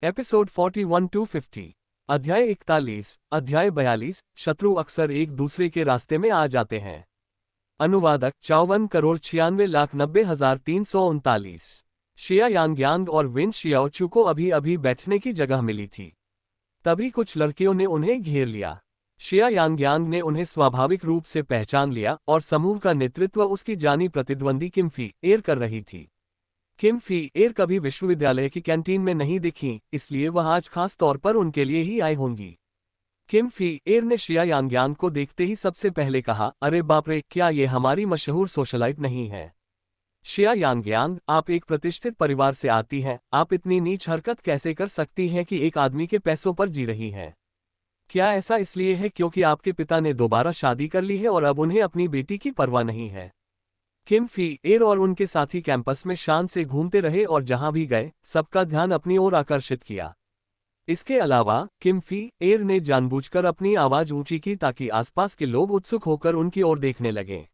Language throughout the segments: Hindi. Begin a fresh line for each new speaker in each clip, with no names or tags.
Episode 41 to 50। अध्याय 41। अध्याय 42। शत्रु अक्सर एक दूसरे के रास्ते में आ जाते हैं। अनुवादक 54,96,90,339। शिया यांग और विन शियाओचू को अभी अभी बैठने की जगह मिली थी। तभी कुछ लड़कियों ने उन्हें घेर लिया। शिया यांग ने उन्हें स्वाभाविक रूप से पहचान लिया और समूह का नेतृत्व उसकी जानी प्रतिद्वंदी किम फी एर कर रही थी। किम फी एर कभी विश्वविद्यालय की कैंटीन में नहीं दिखीं, इसलिए वह आज खास तौर पर उनके लिए ही आई होंगी। किम फी एर ने शिया यांग को देखते ही सबसे पहले कहा, अरे बाप रे, क्या ये हमारी मशहूर सोशलाइट नहीं है? शिया यांग, आप एक प्रतिष्ठित परिवार से आती हैं, आप इतनी नीच हरकत कैसे कर सकती हैं कि एक आदमी के पैसों पर जी रही हैं? क्या ऐसा इसलिए है क्योंकि आपके पिता ने दोबारा शादी कर ली है और अब उन्हें अपनी बेटी की परवाह नहीं है? किम फी एर और उनके साथी कैंपस में शान से घूमते रहे और जहां भी गए सबका ध्यान अपनी ओर आकर्षित किया। इसके अलावा किम फी एर ने जानबूझकर अपनी आवाज ऊंची की ताकि आसपास के लोग उत्सुक होकर उनकी ओर देखने लगें।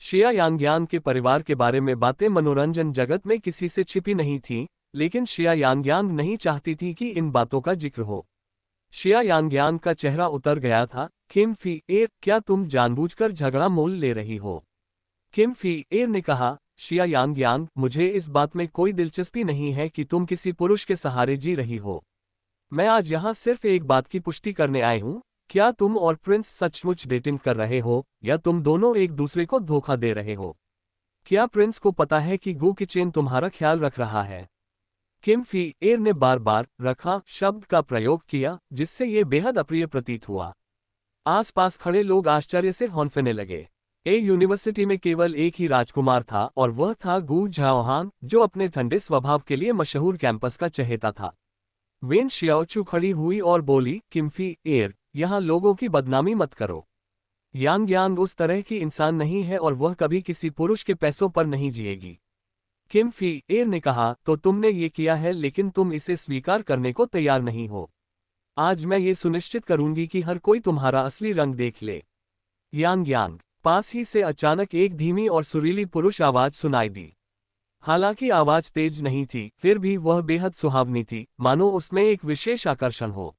शिया यांग के परिवार के बारे में बातें मनोरंजन जगत में किसी से छिपी नहीं थीं, लेकिन शिया यांग नहीं चाहती थी कि इन बातों का जिक्र हो। शिया यांग का चेहरा उतर गया था। किम फी एर, क्या तुम जानबूझकर झगड़ा मोल ले रही हो? किम फी एर ने कहा, शिया यांग, मुझे इस बात में कोई दिलचस्पी नहीं है कि तुम किसी पुरुष के सहारे जी रही हो। मैं आज यहाँ सिर्फ एक बात की पुष्टि करने आई हूँ, क्या तुम और प्रिंस सचमुच डेटिंग कर रहे हो या तुम दोनों एक दूसरे को धोखा दे रहे हो? क्या प्रिंस को पता है कि गू किचेन तुम्हारा ख्याल रख रहा है? किम फी एर ने बार बार रखा शब्द का प्रयोग किया, जिससे ये बेहद अप्रिय प्रतीत हुआ। आसपास खड़े लोग आश्चर्य से हौंफने लगे। यूनिवर्सिटी में केवल एक ही राजकुमार था और वह था गू झाओहान, जो अपने ठंडे स्वभाव के लिए मशहूर कैंपस का चहेता था। वेन शियाओचू खड़ी हुई और बोली, किम फी एर, यहाँ लोगों की बदनामी मत करो। यांग उस तरह की इंसान नहीं है और वह कभी किसी पुरुष के पैसों पर नहीं जिएगी। किम फी एर ने कहा, तो तुमने ये किया है, लेकिन तुम इसे स्वीकार करने को तैयार नहीं हो। आज मैं ये सुनिश्चित करूंगी कि हर कोई तुम्हारा असली रंग देख ले। यांग पास ही से अचानक एक धीमी और सुरीली पुरुष आवाज सुनाई दी। हालांकि आवाज तेज नहीं थी, फिर भी वह बेहद सुहावनी थी, मानो उसमें एक विशेष आकर्षण हो।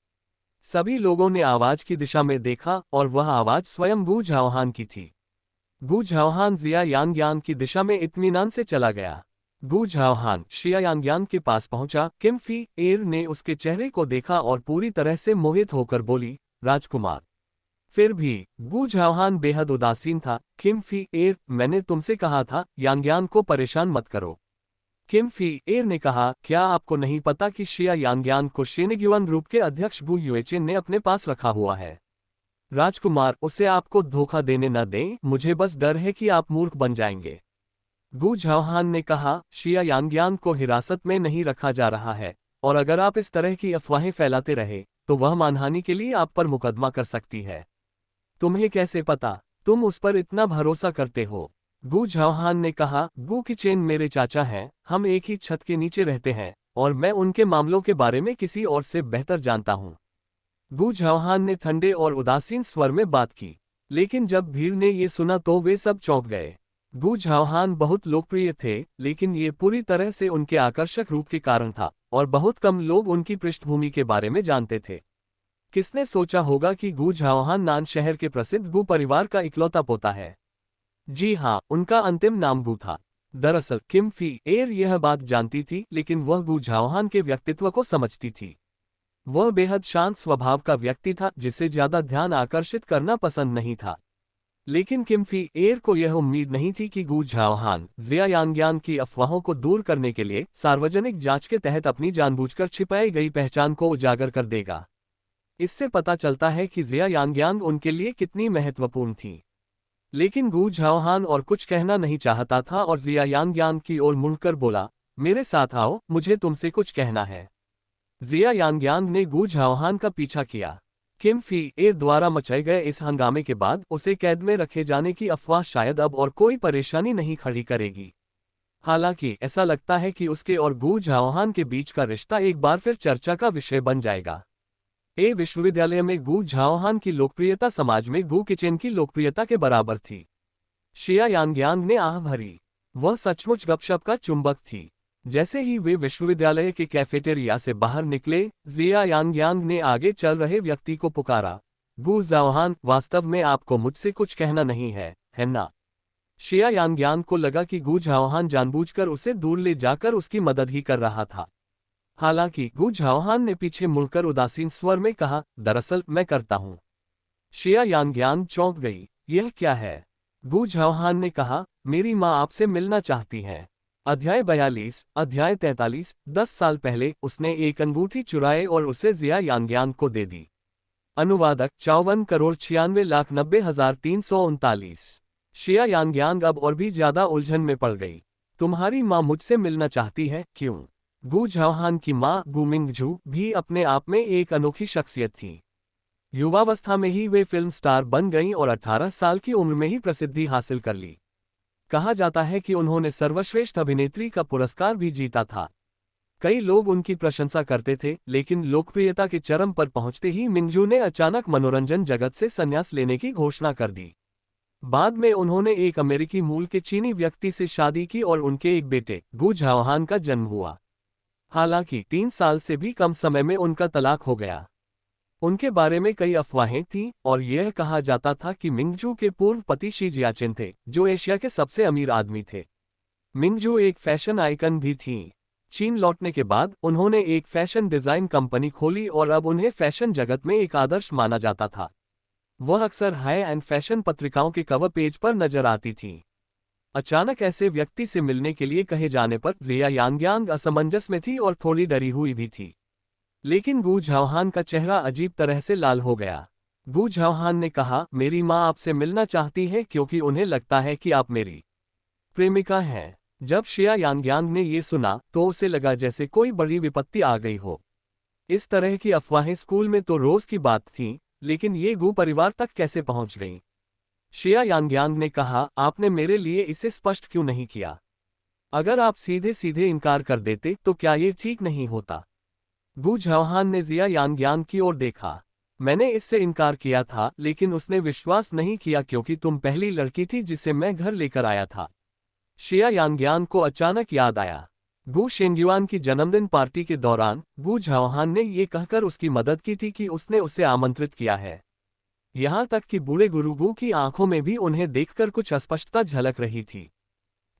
सभी लोगों ने आवाज की दिशा में देखा और वह आवाज स्वयं गू झाओहान की थी। गू झाओहान जिया यांग की दिशा में इत्मीनान से चला गया। गू झाओहान शिया यांग के पास पहुंचा। किम फी एर ने उसके चेहरे को देखा और पूरी तरह से मोहित होकर बोली, राजकुमार। फिर भी गू झाओहान बेहद उदासीन था। किम फी एर, मैंने तुमसे कहा था यांग को परेशान मत करो। किम फी एर ने कहा, क्या आपको नहीं पता कि शिया यांग को शेनिग्युआन ग्रुप के अध्यक्ष गू युएचेन ने अपने पास रखा हुआ है? राजकुमार, उसे आपको धोखा देने न दें, मुझे बस डर है कि आप मूर्ख बन जाएंगे। गू झाओहान ने कहा, शिया यांग को हिरासत में नहीं रखा जा रहा है, और अगर आप इस तरह की अफवाहें फैलाते रहे तो वह मानहानि के लिए आप पर मुकदमा कर सकती है। तुम्हें कैसे पता? तुम उस पर इतना भरोसा करते हो? गू झाओहान ने कहा, गू किचेन मेरे चाचा हैं, हम एक ही छत के नीचे रहते हैं और मैं उनके मामलों के बारे में किसी और से बेहतर जानता हूँ। गू झाओहान ने ठंडे और उदासीन स्वर में बात की, लेकिन जब भीड़ ने ये सुना तो वे सब चौंक गए। गू झाओहान बहुत लोकप्रिय थे, लेकिन ये पूरी तरह से उनके आकर्षक रूप के कारण था और बहुत कम लोग उनकी पृष्ठभूमि के बारे में जानते थे। किसने सोचा होगा कि गू झाओहान नान शहर के प्रसिद्ध गू परिवार का इकलौता पोता है? जी हाँ, उनका अंतिम नाम गू था। दरअसल किम फी एर यह बात जानती थी, लेकिन वह गू झाओहान के व्यक्तित्व को समझती थी। वह बेहद शांत स्वभाव का व्यक्ति था, जिसे ज्यादा ध्यान आकर्षित करना पसंद नहीं था। लेकिन किम फी एर को यह उम्मीद नहीं थी कि गू झाओहान जिया यांग की अफवाहों को दूर करने के लिए सार्वजनिक जांच के तहत अपनी जानबूझकर छिपाई गई पहचान को उजागर कर देगा। इससे पता चलता है कि जिया यांग उनके लिए कितनी महत्वपूर्ण थी। लेकिन गू झाओहान और कुछ कहना नहीं चाहता था और जिया यांग की ओर मुड़कर बोला, मेरे साथ आओ, मुझे तुमसे कुछ कहना है। जिया यांग ने गू झाओहान का पीछा किया। किम फी एर द्वारा मचाए गए इस हंगामे के बाद उसे कैद में रखे जाने की अफवाह शायद अब और कोई परेशानी नहीं खड़ी करेगी। हालांकि ऐसा लगता है कि उसके और गू झाओहान के बीच का रिश्ता एक बार फिर चर्चा का विषय बन जाएगा। विश्वविद्यालय में गू झाओहान की लोकप्रियता समाज में गू किचेन की लोकप्रियता के बराबर थी। शिया यांग ने आह भरी। वह सचमुच गपशप का चुंबक थी। जैसे ही वे विश्वविद्यालय के कैफेटेरिया से बाहर निकले, जिया यांगयांग ने आगे चल रहे व्यक्ति को पुकारा, गु जाओहान, वास्तव में आपको मुझसे कुछ कहना नहीं है ना? शिया यांगयांग को लगा कि गु जाओहान जानबूझकर उसे दूर ले जाकर उसकी मदद ही कर रहा था। हालांकि गु जाओहान ने पीछे मुड़कर उदासीन स्वर में कहा, दरअसल मैं करता हूं। शिया यांगयांग चौंक गई, यह क्या है? गु जाओहान ने कहा, मेरी माँ आपसे मिलना चाहती है। अध्याय 42, अध्याय 43। 10 साल पहले उसने एक अंगूठी चुराए और उसे जिया यांगयांग को दे दी। अनुवादक 54,96,90,339। शिया यांगयांग अब और भी ज्यादा उलझन में पड़ गई। तुम्हारी माँ मुझसे मिलना चाहती है, क्यों? गु जाओहान की माँ गु मिंगजू भी अपने आप में एक अनोखी शख्सियत थी। युवावस्था में ही वे फिल्म स्टार बन गईं और 18 साल की उम्र में ही प्रसिद्धि हासिल कर ली। कहा जाता है कि उन्होंने सर्वश्रेष्ठ अभिनेत्री का पुरस्कार भी जीता था। कई लोग उनकी प्रशंसा करते थे, लेकिन लोकप्रियता के चरम पर पहुंचते ही मिंगजू ने अचानक मनोरंजन जगत से संन्यास लेने की घोषणा कर दी। बाद में उन्होंने एक अमेरिकी मूल के चीनी व्यक्ति से शादी की और उनके एक बेटे गु जाओहान का जन्म हुआ। हालांकि 3 साल से भी कम समय में उनका तलाक हो गया। उनके बारे में कई अफवाहें थीं और यह कहा जाता था कि मिंगजू के पूर्व पति शी जियाचिन थे, जो एशिया के सबसे अमीर आदमी थे। मिंगजू एक फैशन आइकन भी थीं। चीन लौटने के बाद उन्होंने एक फैशन डिजाइन कंपनी खोली और अब उन्हें फैशन जगत में एक आदर्श माना जाता था। वह अक्सर हाई एंड फैशन पत्रिकाओं के कवर पेज पर नजर आती थीं। अचानक ऐसे व्यक्ति से मिलने के लिए कहे जाने पर जिया यांगयांग असमंजस में थी और थोड़ी डरी हुई भी थी। लेकिन गु जाओहान का चेहरा अजीब तरह से लाल हो गया। गु जाओहान ने कहा, मेरी माँ आपसे मिलना चाहती है क्योंकि उन्हें लगता है कि आप मेरी प्रेमिका हैं। जब शिया यांगयांग ने ये सुना तो उसे लगा जैसे कोई बड़ी विपत्ति आ गई हो। इस तरह की अफवाहें स्कूल में तो रोज की बात थीं, लेकिन ये गु परिवार तक कैसे पहुंच गईं? शिया यांगयांग ने कहा, आपने मेरे लिए इसे स्पष्ट क्यों नहीं किया? अगर आप सीधे सीधे इनकार कर देते तो क्या ये ठीक नहीं होता? गु जाओहान ने जिया यांगयांग की ओर देखा। मैंने इससे इनकार किया था, लेकिन उसने विश्वास नहीं किया क्योंकि तुम पहली लड़की थी जिसे मैं घर लेकर आया था। शिया यांगयांग को अचानक याद आया। गु शेंग्युआन की जन्मदिन पार्टी के दौरान गु जाओहान ने ये कहकर उसकी मदद की थी कि उसने उसे आमंत्रित किया है। यहाँ तक कि बूढ़े गुरु गु की आंखों में भी उन्हें देखकर कुछ अस्पष्टता झलक रही थी।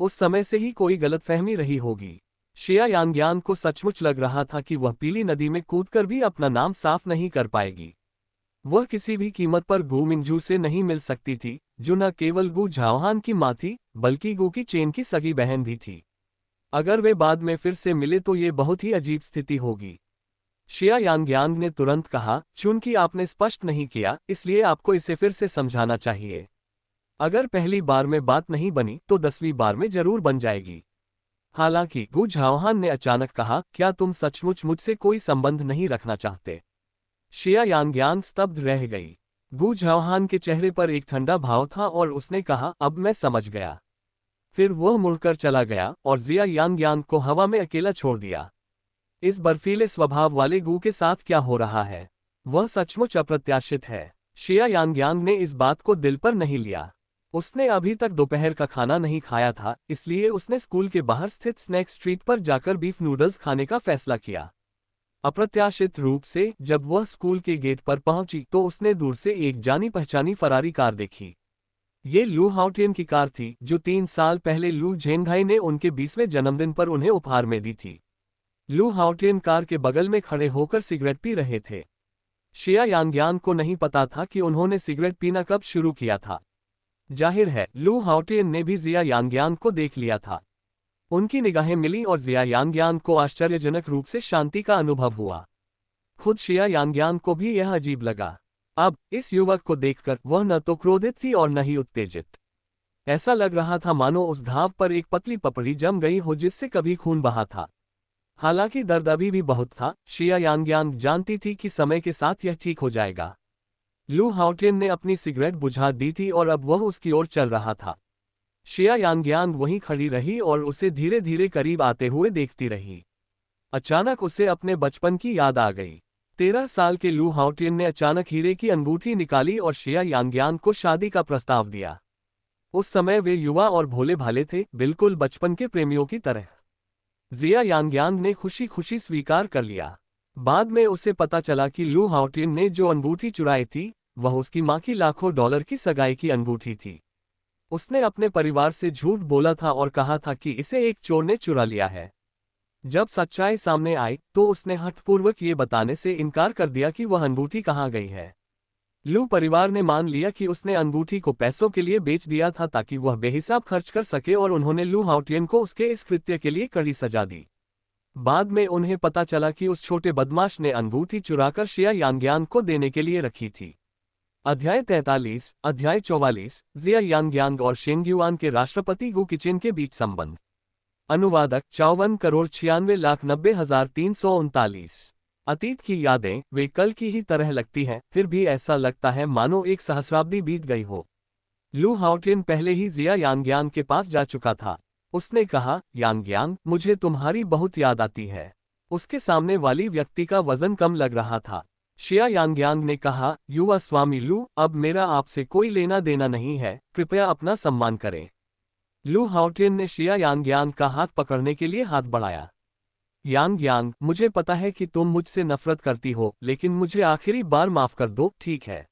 उस समय से ही कोई गलतफहमी रही होगी। शिया यांगयांग को सचमुच लग रहा था कि वह पीली नदी में कूदकर भी अपना नाम साफ नहीं कर पाएगी। वह किसी भी कीमत पर गु मिंगजू से नहीं मिल सकती थी, जो न केवल गु जाओहान की माँ थी, बल्कि गु की चेन की सगी बहन भी थी। अगर वे बाद में फिर से मिले तो ये बहुत ही अजीब स्थिति होगी। शिया यांगयांग ने तुरंत कहा, चूंकि आपने स्पष्ट नहीं किया, इसलिए आपको इसे फिर से समझाना चाहिए। अगर पहली बार में बात नहीं बनी तो 10वीं बार में जरूर बन जाएगी। हालांकि गु जाओहान ने अचानक कहा, क्या तुम सचमुच मुझसे कोई संबंध नहीं रखना चाहते? शिया यांगयांग स्तब्ध रह गई। गु जाओहान के चेहरे पर एक ठंडा भाव था और उसने कहा, अब मैं समझ गया। फिर वह मुड़कर चला गया और जिया यांगयांग को हवा में अकेला छोड़ दिया। इस बर्फीले स्वभाव वाले गु के साथ क्या हो रहा है? वह सचमुच अप्रत्याशित है। शिया यांगयांग ने इस बात को दिल पर नहीं लिया। उसने अभी तक दोपहर का खाना नहीं खाया था, इसलिए उसने स्कूल के बाहर स्थित स्नैक स्ट्रीट पर जाकर बीफ नूडल्स खाने का फैसला किया। अप्रत्याशित रूप से जब वह स्कूल के गेट पर पहुंची तो उसने दूर से एक जानी पहचानी फरारी कार देखी। ये लू हाउटियन की कार थी, जो 3 साल पहले लू झेंगहाई ने उनके 20वें जन्मदिन पर उन्हें उपहार में दी थी। लू हाउटियन कार के बगल में खड़े होकर सिगरेट पी रहे थे। शिया यांगयांग को नहीं पता था कि उन्होंने सिगरेट पीना कब शुरू किया था। जाहिर है लू हाउटियन ने भी जिया यांगयांग को देख लिया था। उनकी निगाहें मिली और जिया यांगयांग को आश्चर्यजनक रूप से शांति का अनुभव हुआ। खुद शिया यांगयांग को भी यह अजीब लगा। अब इस युवक को देखकर वह न तो क्रोधित थी और न ही उत्तेजित। ऐसा लग रहा था मानो उस घाव पर एक पतली पपड़ी जम गई हो जिससे कभी खून बहा था। हालांकि दर्द अभी भी बहुत था। शिया यांगयांग जानती थी कि समय के साथ यह ठीक हो जाएगा। लू हाउटियन ने अपनी सिगरेट बुझा दी थी और अब वह उसकी ओर चल रहा था। शिया यांगयांग वहीं खड़ी रही और उसे धीरे धीरे करीब आते हुए देखती रही। अचानक उसे अपने बचपन की याद आ गई। 13 साल के लू हाउटियन ने अचानक हीरे की अंगूठी निकाली और शिया यांगयांग को शादी का प्रस्ताव दिया। उस समय वे युवा और भोले भाले थे, बिल्कुल बचपन के प्रेमियों की तरह। जिया यांगयांग ने खुशी खुशी स्वीकार कर लिया। बाद में उसे पता चला कि लू हाओटिन ने जो अंगूठी चुराई थी वह उसकी मां की लाखों डॉलर की सगाई की अंगूठी थी। उसने अपने परिवार से झूठ बोला था और कहा था कि इसे एक चोर ने चुरा लिया है। जब सच्चाई सामने आई तो उसने हठपूर्वक ये बताने से इनकार कर दिया कि वह अंगूठी कहाँ गई है। लू परिवार ने मान लिया कि उसने अंगूठी को पैसों के लिए बेच दिया था ताकि वह बेहिसाब खर्च कर सके और उन्होंने लू हाओटियन को उसके इस कृत्य के लिए कड़ी सजा दी। बाद में उन्हें पता चला कि उस छोटे बदमाश ने अंगूठी चुराकर शिया यांगयांग को देने के लिए रखी थी। अध्याय 43, अध्याय 44, जिया यांगयांग और शेंगयुआन के राष्ट्रपति गु किचेन के बीच संबंध। अनुवादक 54,96,90,339। अतीत की यादें वे कल की ही तरह लगती हैं, फिर भी ऐसा लगता है मानो एक सहस्राब्दी बीत गई हो। लू हाओटिन पहले ही जिया यांगयांग के पास जा चुका था। उसने कहा, यांगयांग, मुझे तुम्हारी बहुत याद आती है। उसके सामने वाली व्यक्ति का वजन कम लग रहा था। शिया यांगयांग ने कहा, युवा स्वामी लू, अब मेरा आपसे कोई लेना देना नहीं है, कृपया अपना सम्मान करें। लू हाओटिन ने शिया यांगयांग का हाथ पकड़ने के लिए हाथ बढ़ाया। यांगयांग, मुझे पता है कि तुम मुझसे नफरत करती हो, लेकिन मुझे आखिरी बार माफ कर दो, ठीक है?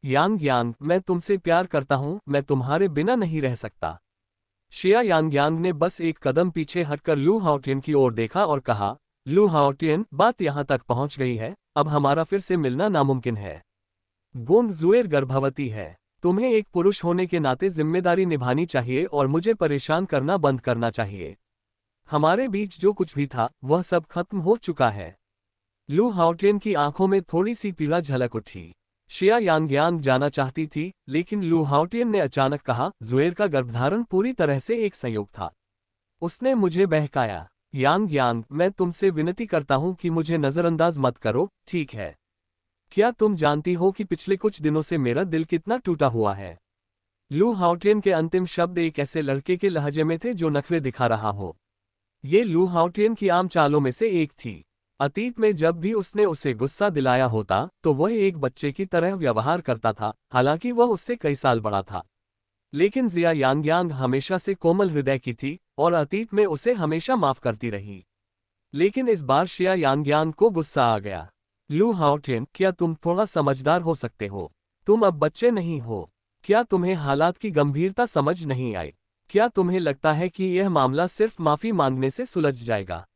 यांगयांग, मैं तुमसे प्यार करता हूं, मैं तुम्हारे बिना नहीं रह सकता। शिया यांगयांग ने बस एक कदम पीछे हटकर लू हाओटिन की ओर देखा और कहा, लू हाओटिन, बात यहां तक पहुंच गई है, अब हमारा फिर से मिलना नामुमकिन है। गोंग जुएर गर्भवती है। तुम्हें एक पुरुष होने के नाते जिम्मेदारी निभानी चाहिए और मुझे परेशान करना बंद करना चाहिए। हमारे बीच जो कुछ भी था वह सब खत्म हो चुका है। लू हाओटिन की आंखों में थोड़ी सी पीड़ा झलक उठी। शिया यांगयांग जाना चाहती थी, लेकिन लू हाओटिन ने अचानक कहा, जुएर का गर्भधारण पूरी तरह से एक संयोग था। उसने मुझे बहकाया। यांगयांग, मैं तुमसे विनती करता हूं कि मुझे नजरअंदाज मत करो, ठीक है? क्या तुम जानती हो कि पिछले कुछ दिनों से मेरा दिल कितना टूटा हुआ है? लू हाओटिन के अंतिम शब्द एक ऐसे लड़के के लहजे में थे जो नखरे दिखा रहा हो। ये लू हाओटिन की आम चालों में से एक थी। अतीत में जब भी उसने उसे गुस्सा दिलाया होता तो वह एक बच्चे की तरह व्यवहार करता था, हालांकि वह उससे कई साल बड़ा था। लेकिन जिया यांगयांग हमेशा से कोमल हृदय की थी और अतीत में उसे हमेशा माफ करती रही। लेकिन इस बार शिया यांगयांग को गुस्सा आ गया। लू हाओटिन, क्या तुम थोड़ा समझदार हो सकते हो? तुम अब बच्चे नहीं हो। क्या तुम्हें हालात की गंभीरता समझ नहीं आई? क्या तुम्हें लगता है कि यह मामला सिर्फ माफी मांगने से सुलझ जाएगा?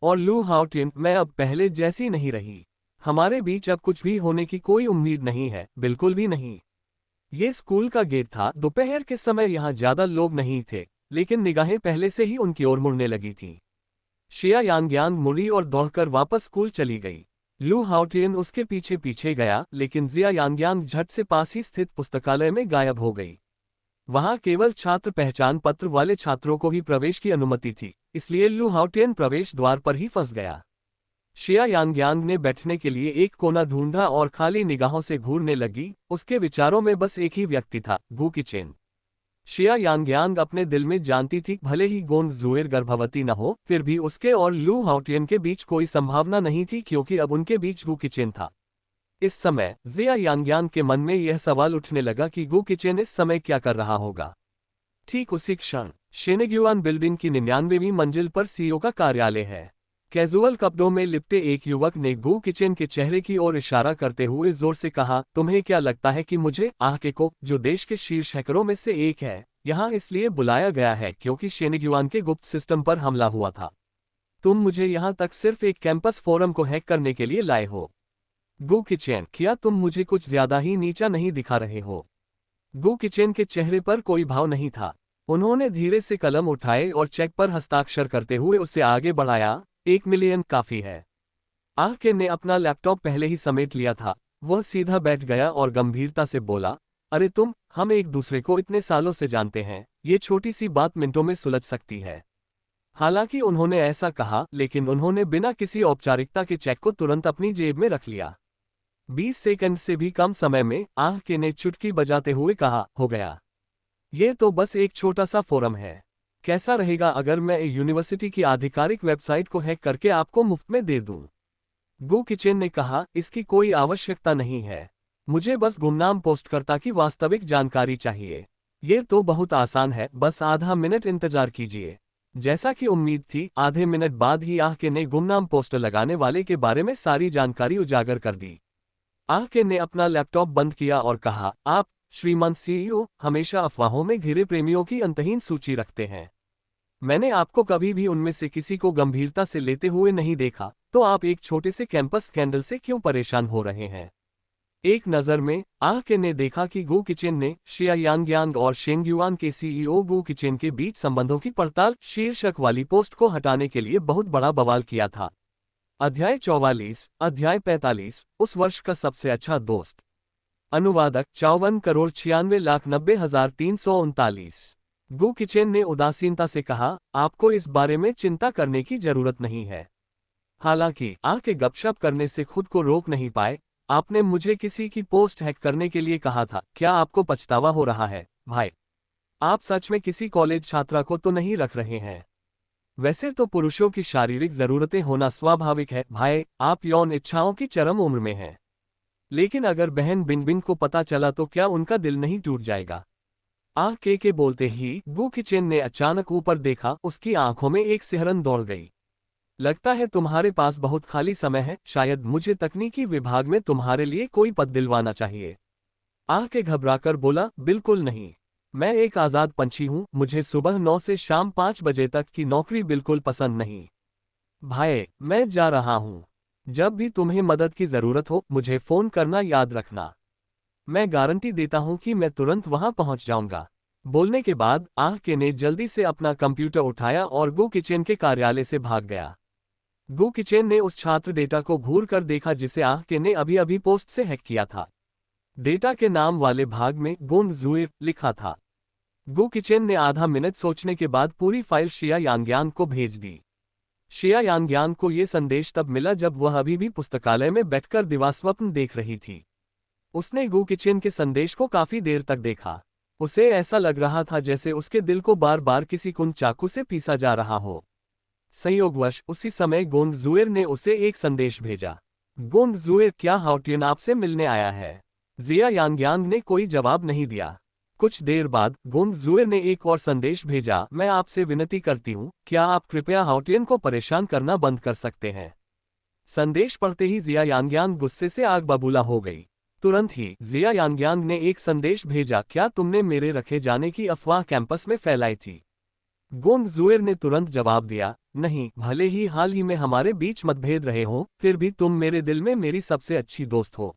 और लू हाओटिन, मैं अब पहले जैसी नहीं रही। हमारे बीच अब कुछ भी होने की कोई उम्मीद नहीं है, बिल्कुल भी नहीं। ये स्कूल का गेट था। दोपहर के समय यहाँ ज्यादा लोग नहीं थे, लेकिन निगाहें पहले से ही उनकी ओर मुड़ने लगी थीं। शिया यांगयांग मुड़ी और दौड़कर वापस स्कूल चली गई। लू हाओटिन उसके पीछे पीछे गया, लेकिन जिया यांगयांग झट से पास ही स्थित पुस्तकालय में गायब हो गई। वहां केवल छात्र पहचान पत्र वाले छात्रों को ही प्रवेश की अनुमति थी, इसलिए लू हाओटिन प्रवेश द्वार पर ही फंस गया। शिया यांगयांग ने बैठने के लिए एक कोना ढूंढा और खाली निगाहों से घूरने लगी। उसके विचारों में बस एक ही व्यक्ति था, गु किचेन। शिया यांगयांग अपने दिल में जानती थी, भले ही गोंग जुएर गर्भवती न हो, फिर भी उसके और लू हाओटिन के बीच कोई संभावना नहीं थी, क्योंकि अब उनके बीच गु किचेन था। इस समय जिया यांगयांग के मन में यह सवाल उठने लगा कि गु किचेन इस समय क्या कर रहा होगा। ठीक उसी क्षण शेनेग्युआन बिल्डिंग की 99वीं मंजिल पर सीईओ का कार्यालय है। कैजुअल कपड़ों में लिपटे एक युवक ने गु किचेन के चेहरे की ओर इशारा करते हुए जोर से कहा, तुम्हें क्या लगता है कि मुझे आहके को, जो देश के शीर्ष हैकरों में से एक है, यहाँ इसलिए बुलाया गया है क्योंकि शेनेग्युआन के गुप्त सिस्टम पर हमला हुआ था? तुम मुझे यहाँ तक सिर्फ एक कैंपस फोरम को हैक करने के लिए लाए हो। गु किचेन, क्या तुम मुझे कुछ ज्यादा ही नीचा नहीं दिखा रहे हो? गु किचेन के चेहरे पर कोई भाव नहीं था। उन्होंने धीरे से कलम उठाए और चेक पर हस्ताक्षर करते हुए उसे आगे बढ़ाया। 1 मिलियन काफी है। आहके ने अपना लैपटॉप पहले ही समेट लिया था। वह सीधा बैठ गया और गंभीरता से बोला, अरे हम एक दूसरे को इतने सालों से जानते हैं, ये छोटी सी बात मिनटों में सुलझ सकती है। हालांकि उन्होंने ऐसा कहा, लेकिन उन्होंने बिना किसी औपचारिकता के चेक को तुरंत अपनी जेब में रख लिया। 20 सेकंड से भी कम समय में आहके ने चुटकी बजाते हुए कहा, हो गया। ये तो बस एक छोटा सा फोरम है। कैसा रहेगा अगर मैं यूनिवर्सिटी की आधिकारिक वेबसाइट को हैक करके आपको मुफ्त में दे दूं? गु किचेन ने कहा, इसकी कोई आवश्यकता नहीं है। मुझे बस गुमनाम पोस्टकर्ता की वास्तविक जानकारी चाहिए। ये तो बहुत आसान है, बस आधा मिनट इंतजार कीजिए। जैसा कि उम्मीद थी, आधे मिनट बाद ही आह के ने गुमनाम पोस्टर लगाने वाले के बारे में सारी जानकारी उजागर कर दी। आह के ने अपना लैपटॉप बंद किया और कहा, आप श्रीमान सीईओ हमेशा अफवाहों में घिरे प्रेमियों की अंतहीन सूची रखते हैं। मैंने आपको कभी भी उनमें से किसी को गंभीरता से लेते हुए नहीं देखा, तो आप एक छोटे से कैंपस स्कैंडल से क्यों परेशान हो रहे हैं? एक नज़र में आह के ने देखा कि गू किचेन ने शिया यांगयांग और शेंगयुआन के सीईओ गू किचेन के बीच संबंधों की पड़ताल शीर्षक वाली पोस्ट को हटाने के लिए बहुत बड़ा बवाल किया था। अध्याय 44, अध्याय 45, उस वर्ष का सबसे अच्छा दोस्त। अनुवादक 54,96,90,339। गू किचेन ने उदासीनता से कहा, आपको इस बारे में चिंता करने की जरूरत नहीं है। हालांकि आह के गपशप करने से खुद को रोक नहीं पाए, आपने मुझे किसी की पोस्ट हैक करने के लिए कहा था, क्या आपको पछतावा हो रहा है, भाई? आप सच में किसी कॉलेज छात्रा को तो नहीं रख रहे हैं? वैसे तो पुरुषों की शारीरिक जरूरतें होना स्वाभाविक है, भाई, आप यौन इच्छाओं की चरम उम्र में हैं। लेकिन अगर बहन बिनबिन को पता चला तो क्या उनका दिल नहीं टूट जाएगा? आह के बोलते ही गू किचेन ने अचानक ऊपर देखा, उसकी आंखों में एक सिहरन दौड़ गई। लगता है तुम्हारे पास बहुत खाली समय है, शायद मुझे तकनीकी विभाग में तुम्हारे लिए कोई पद दिलवाना चाहिए। आह के घबराकर बोला, बिल्कुल नहीं। मैं एक आज़ाद पंछी हूँ, मुझे सुबह 9 से शाम 5 बजे तक की नौकरी बिल्कुल पसंद नहीं। भाई, मैं जा रहा हूँ। जब भी तुम्हें मदद की ज़रूरत हो, मुझे फ़ोन करना याद रखना। मैं गारंटी देता हूँ कि मैं तुरंत वहाँ पहुँच जाऊँगा। बोलने के बाद आह के ने जल्दी से अपना कंप्यूटर उठाया और गू किचेन के कार्यालय से भाग गया। गू किचेन ने उस छात्र डेटा को घूर कर देखा जिसे आह के ने अभी अभी पोस्ट से हैक किया था। डेटा के नाम वाले भाग में गोंग जुए लिखा था। गू किचेन ने आधा मिनट सोचने के बाद पूरी फाइल शिया यांगयांग को भेज दी। शिया यांगयांग को यह संदेश तब मिला जब वह अभी भी पुस्तकालय में बैठकर दिवास्वप्न देख रही थी। उसने गू किचेन के संदेश को काफी देर तक देखा। उसे ऐसा लग रहा था जैसे उसके दिल को बार बार किसी कुंद चाकू से पीसा जा रहा हो। संयोगवश उसी समय गोंग जुएर ने उसे एक संदेश भेजा। गोंग जुएर, क्या हाउटियन आपसे मिलने आया है? जिया यांगयांग ने कोई जवाब नहीं दिया। कुछ देर बाद गोंग जुएर ने एक और संदेश भेजा, मैं आपसे विनती करती हूँ, क्या आप कृपया हाउटियन को परेशान करना बंद कर सकते हैं? संदेश पढ़ते ही जिया यांगयांग गुस्से से आग बबूला हो गई। तुरंत ही जिया यांगयांग ने एक संदेश भेजा, क्या तुमने मेरे रखे जाने की अफवाह कैंपस में फैलाई थी? गोंग जुएर ने तुरंत जवाब दिया, नहीं, भले ही हाल ही में हमारे बीच मतभेद रहे हों, फिर भी तुम मेरे दिल में मेरी सबसे अच्छी दोस्त हो।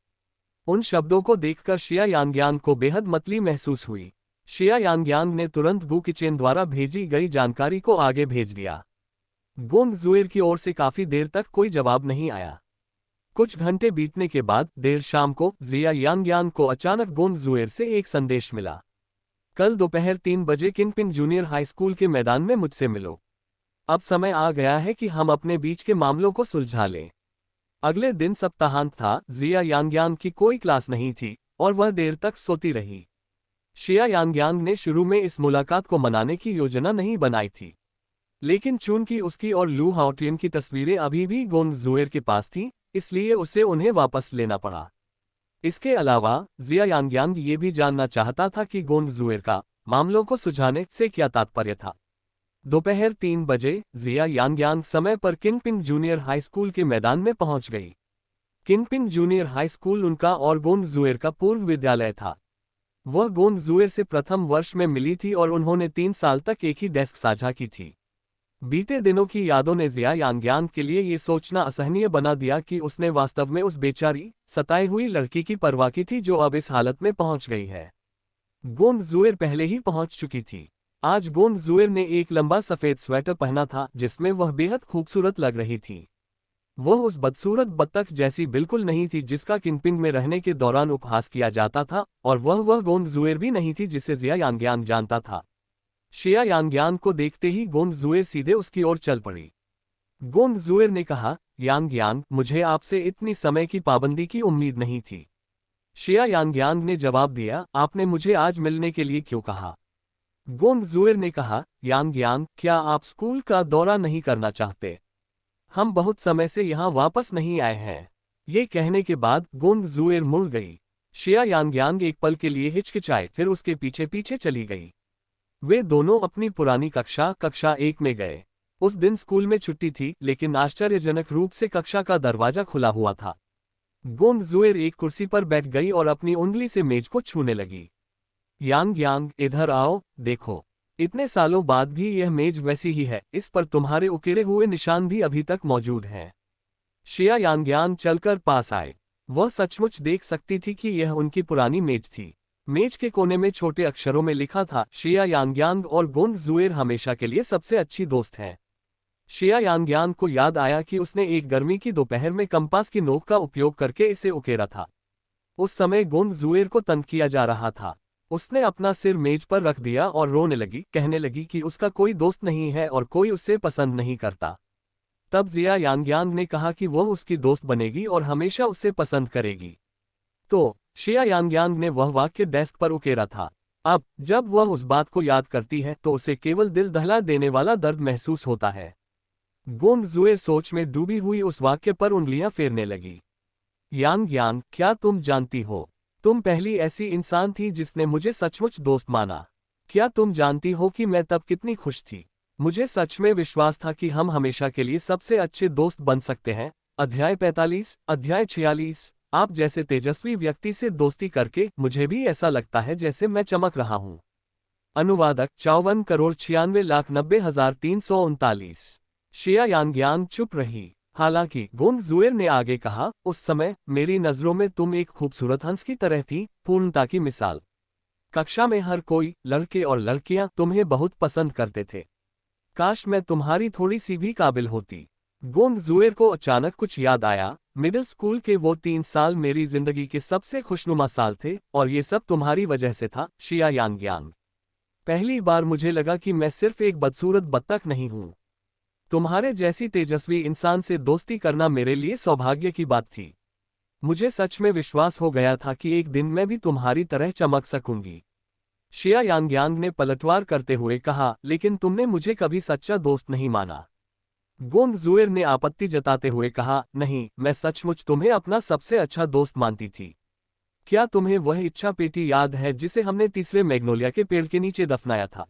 उन शब्दों को देखकर शिया यांगयांग को बेहद मतली महसूस हुई। शिया यांगयांग ने तुरंत गू किचेन द्वारा भेजी गई जानकारी को आगे भेज दिया। गोंग जुएर की ओर से काफी देर तक कोई जवाब नहीं आया। कुछ घंटे बीतने के बाद देर शाम को जिया यांगयांग को अचानक गोंग जुएर से एक संदेश मिला, कल दोपहर 3 बजे किनपिन जूनियर हाई स्कूल के मैदान में मुझसे मिलो। अब समय आ गया है कि हम अपने बीच के मामलों को सुलझा लें। अगले दिन सप्ताहांत था, जिया यांगयांग की कोई क्लास नहीं थी और वह देर तक सोती रही। शिया यांगयांग ने शुरू में इस मुलाकात को मनाने की योजना नहीं बनाई थी, लेकिन चूंकि उसकी और लू हाउटियन की तस्वीरें अभी भी गोंग जुएर के पास थीं, इसलिए उसे उन्हें वापस लेना पड़ा। इसके अलावा जिया यांगयांग ये भी जानना चाहता था कि गोंग जुएर का मामलों को सुलझाने से क्या तात्पर्य था। दोपहर 3 बजे जिया यांगयांग समय पर किनपिन जूनियर हाई स्कूल के मैदान में पहुंच गई। किनपिन जूनियर हाई स्कूल उनका और गोंग जुएर का पूर्व विद्यालय था। वह गोंग जुएर से प्रथम वर्ष में मिली थी और उन्होंने 3 साल तक एक ही डेस्क साझा की थी। बीते दिनों की यादों ने जिया यांगयांग के लिए ये सोचना असहनीय बना दिया कि उसने वास्तव में उस बेचारी, सताई हुई लड़की की परवाह की थी जो अब इस हालत में पहुंच गई है। गोंग जुएर पहले ही पहुंच चुकी थी। आज गोंग जुएर ने एक लंबा सफेद स्वेटर पहना था जिसमें वह बेहद खूबसूरत लग रही थी। वह उस बदसूरत बत्तख जैसी बिल्कुल नहीं थी जिसका किनपिन में रहने के दौरान उपहास किया जाता था, और वह गोंग जुएर भी नहीं थी जिसे जिया यांगयांग जानता था। शिया यांगयांग को देखते ही गोंग जुएर सीधे उसकी ओर चल पड़ी। गोंग जुएर ने कहा, यांगयांग, मुझे आपसे इतनी समय की पाबंदी की उम्मीद नहीं थी। शिया यांगयांग ने जवाब दिया, आपने मुझे आज मिलने के लिए क्यों कहा? गोंग जुएर ने कहा, यांगयांग, क्या आप स्कूल का दौरा नहीं करना चाहते? हम बहुत समय से यहाँ वापस नहीं आए हैं। ये कहने के बाद गोंग जुएर मुड़ गई। शिया यांगयांग एक पल के लिए हिचकिचाए, फिर उसके पीछे पीछे चली गई। वे दोनों अपनी पुरानी कक्षा 1 में गए। उस दिन स्कूल में छुट्टी थी, लेकिन आश्चर्यजनक रूप से कक्षा का दरवाजा खुला हुआ था। गोंद जुएर एक कुर्सी पर बैठ गई और अपनी उंगली से मेज को छूने लगी। यांग यांग, इधर आओ, देखो। इतने सालों बाद भी यह मेज वैसी ही है, इस पर तुम्हारे उकेरे हुए निशान भी अभी तक मौजूद हैं। शिया यांगयांग चलकर पास आए। वह सचमुच देख सकती थी कि यह उनकी पुरानी मेज थी। मेज के कोने में छोटे अक्षरों में लिखा था, शिया यांगयांग और गोंद जुएर हमेशा के लिए सबसे अच्छी दोस्त हैं। शिया यांगयांग को याद आया कि उसने एक गर्मी की दोपहर में कंपास की नोक का उपयोग करके इसे उकेरा था। उस समय गोंद जुएर को तंग किया जा रहा था। उसने अपना सिर मेज पर रख दिया और रोने लगी, कहने लगी कि उसका कोई दोस्त नहीं है और कोई उसे पसंद नहीं करता। तब जिया यांगयांग ने कहा कि वह उसकी दोस्त बनेगी और हमेशा उसे पसंद करेगी। तो शिया यांगयांग ने वह वाक्य डेस्क पर उकेरा था। अब जब वह उस बात को याद करती है तो उसे केवल दिल दहला देने वाला दर्द महसूस होता है। गोंद जुएर सोच में डूबी हुई उस वाक्य पर उंगलियां फेरने लगी। यांगयांग, क्या तुम जानती हो, तुम पहली ऐसी इंसान थी जिसने मुझे सचमुच दोस्त माना। क्या तुम जानती हो कि मैं तब कितनी खुश थी। मुझे सच में विश्वास था कि हम हमेशा के लिए सबसे अच्छे दोस्त बन सकते हैं। अध्याय 45, अध्याय 46। आप जैसे तेजस्वी व्यक्ति से दोस्ती करके मुझे भी ऐसा लगता है जैसे मैं चमक रहा हूँ। अनुवादक 54,96,90,339। शिया यांगयांग चुप रही। हालांकि गोंद जुएर ने आगे कहा, उस समय मेरी नजरों में तुम एक खूबसूरत हंस की तरह थी, पूर्णता की मिसाल। कक्षा में हर कोई, लड़के और लड़कियां, तुम्हें बहुत पसंद करते थे। काश मैं तुम्हारी थोड़ी सी भी काबिल होती। गोंद जुएर को अचानक कुछ याद आया। मिडिल स्कूल के वो 3 साल मेरी जिंदगी के सबसे खुशनुमा साल थे और ये सब तुम्हारी वजह से था, शिया यांगयांग। पहली बार मुझे लगा कि मैं सिर्फ एक बदसूरत बत्तख नहीं हूं। तुम्हारे जैसी तेजस्वी इंसान से दोस्ती करना मेरे लिए सौभाग्य की बात थी। मुझे सच में विश्वास हो गया था कि एक दिन मैं भी तुम्हारी तरह चमक सकूंगी। शिया यांगयांग ने पलटवार करते हुए कहा, लेकिन तुमने मुझे कभी सच्चा दोस्त नहीं माना। गोंद जुएर ने आपत्ति जताते हुए कहा, नहीं, मैं सचमुच तुम्हें अपना सबसे अच्छा दोस्त मानती थी। क्या तुम्हें वह इच्छा पेटी याद है जिसे हमने तीसरे मैग्नोलिया के पेड़ के नीचे दफनाया था?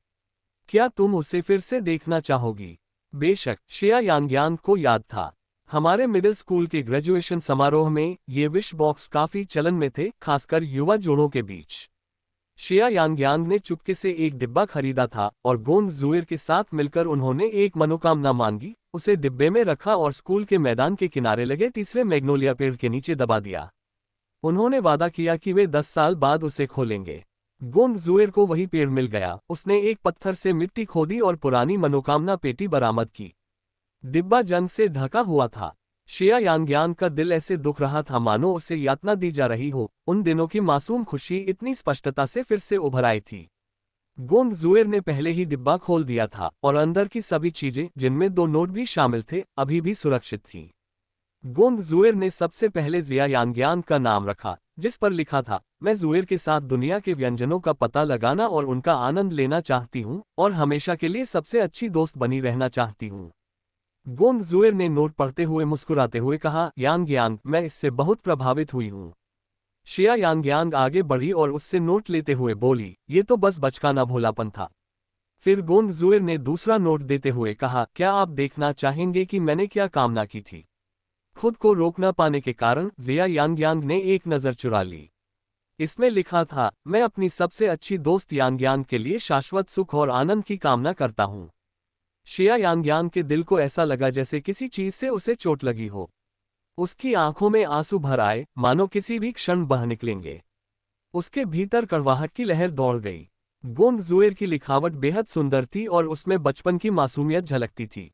क्या तुम उसे फिर से देखना चाहोगी? बेशक, शिया यांगयांग को याद था। हमारे मिडिल स्कूल के ग्रेजुएशन समारोह में ये विश बॉक्स काफी चलन में थे, खासकर युवा जोड़ों के बीच। शिया यांगयांग ने चुपके से एक डिब्बा खरीदा था और गोंद जुएर के साथ मिलकर उन्होंने एक मनोकामना मांगी, उसे डिब्बे में रखा और स्कूल के मैदान के किनारे लगे तीसरे मैग्नोलिया पेड़ के नीचे दबा दिया। उन्होंने वादा किया कि वे 10 साल बाद उसे खोलेंगे। गोंद जुएर को वही पेड़ मिल गया। उसने एक पत्थर से मिट्टी खोदी और पुरानी मनोकामना पेटी बरामद की। डिब्बा जंग से ढका हुआ था। शिया यांगयांग का दिल ऐसे दुख रहा था मानो उसे यातना दी जा रही हो। उन दिनों की मासूम खुशी इतनी स्पष्टता से फिर से उभर आई थी। गोंद जुएर ने पहले ही डिब्बा खोल दिया था और अंदर की सभी चीजें, जिनमें 2 नोट भी शामिल थे, अभी भी सुरक्षित थीं। गोंद जुएर ने सबसे पहले जिया यांगयांग का नाम रखा, जिस पर लिखा था, मैं जुएर के साथ दुनिया के व्यंजनों का पता लगाना और उनका आनंद लेना चाहती हूँ और हमेशा के लिए सबसे अच्छी दोस्त बनी रहना चाहती हूँ। गोंद जुएर ने नोट पढ़ते हुए मुस्कुराते हुए कहा, यांगयांग, मैं इससे बहुत प्रभावित हुई हूँ। शिया यांगयांग आगे बढ़ी और उससे नोट लेते हुए बोली, ये तो बस बचकाना भोलापन था। फिर गोंद जुएर ने दूसरा नोट देते हुए कहा, क्या आप देखना चाहेंगे कि मैंने क्या कामना की थी? खुद को रोक न पाने के कारण जिया यांगयांग ने एक नजर चुरा ली। इसमें लिखा था, मैं अपनी सबसे अच्छी दोस्त यांगयांग के लिए शाश्वत सुख और आनंद की कामना करता हूँ। शिया यांगयांग के दिल को ऐसा लगा जैसे किसी चीज से उसे चोट लगी हो। उसकी आंखों में आंसू भर आए, मानो किसी भी क्षण बह निकलेंगे। उसके भीतर कड़वाहट की लहर दौड़ गई। गोंद जुएर की लिखावट बेहद सुंदर थी और उसमें बचपन की मासूमियत झलकती थी।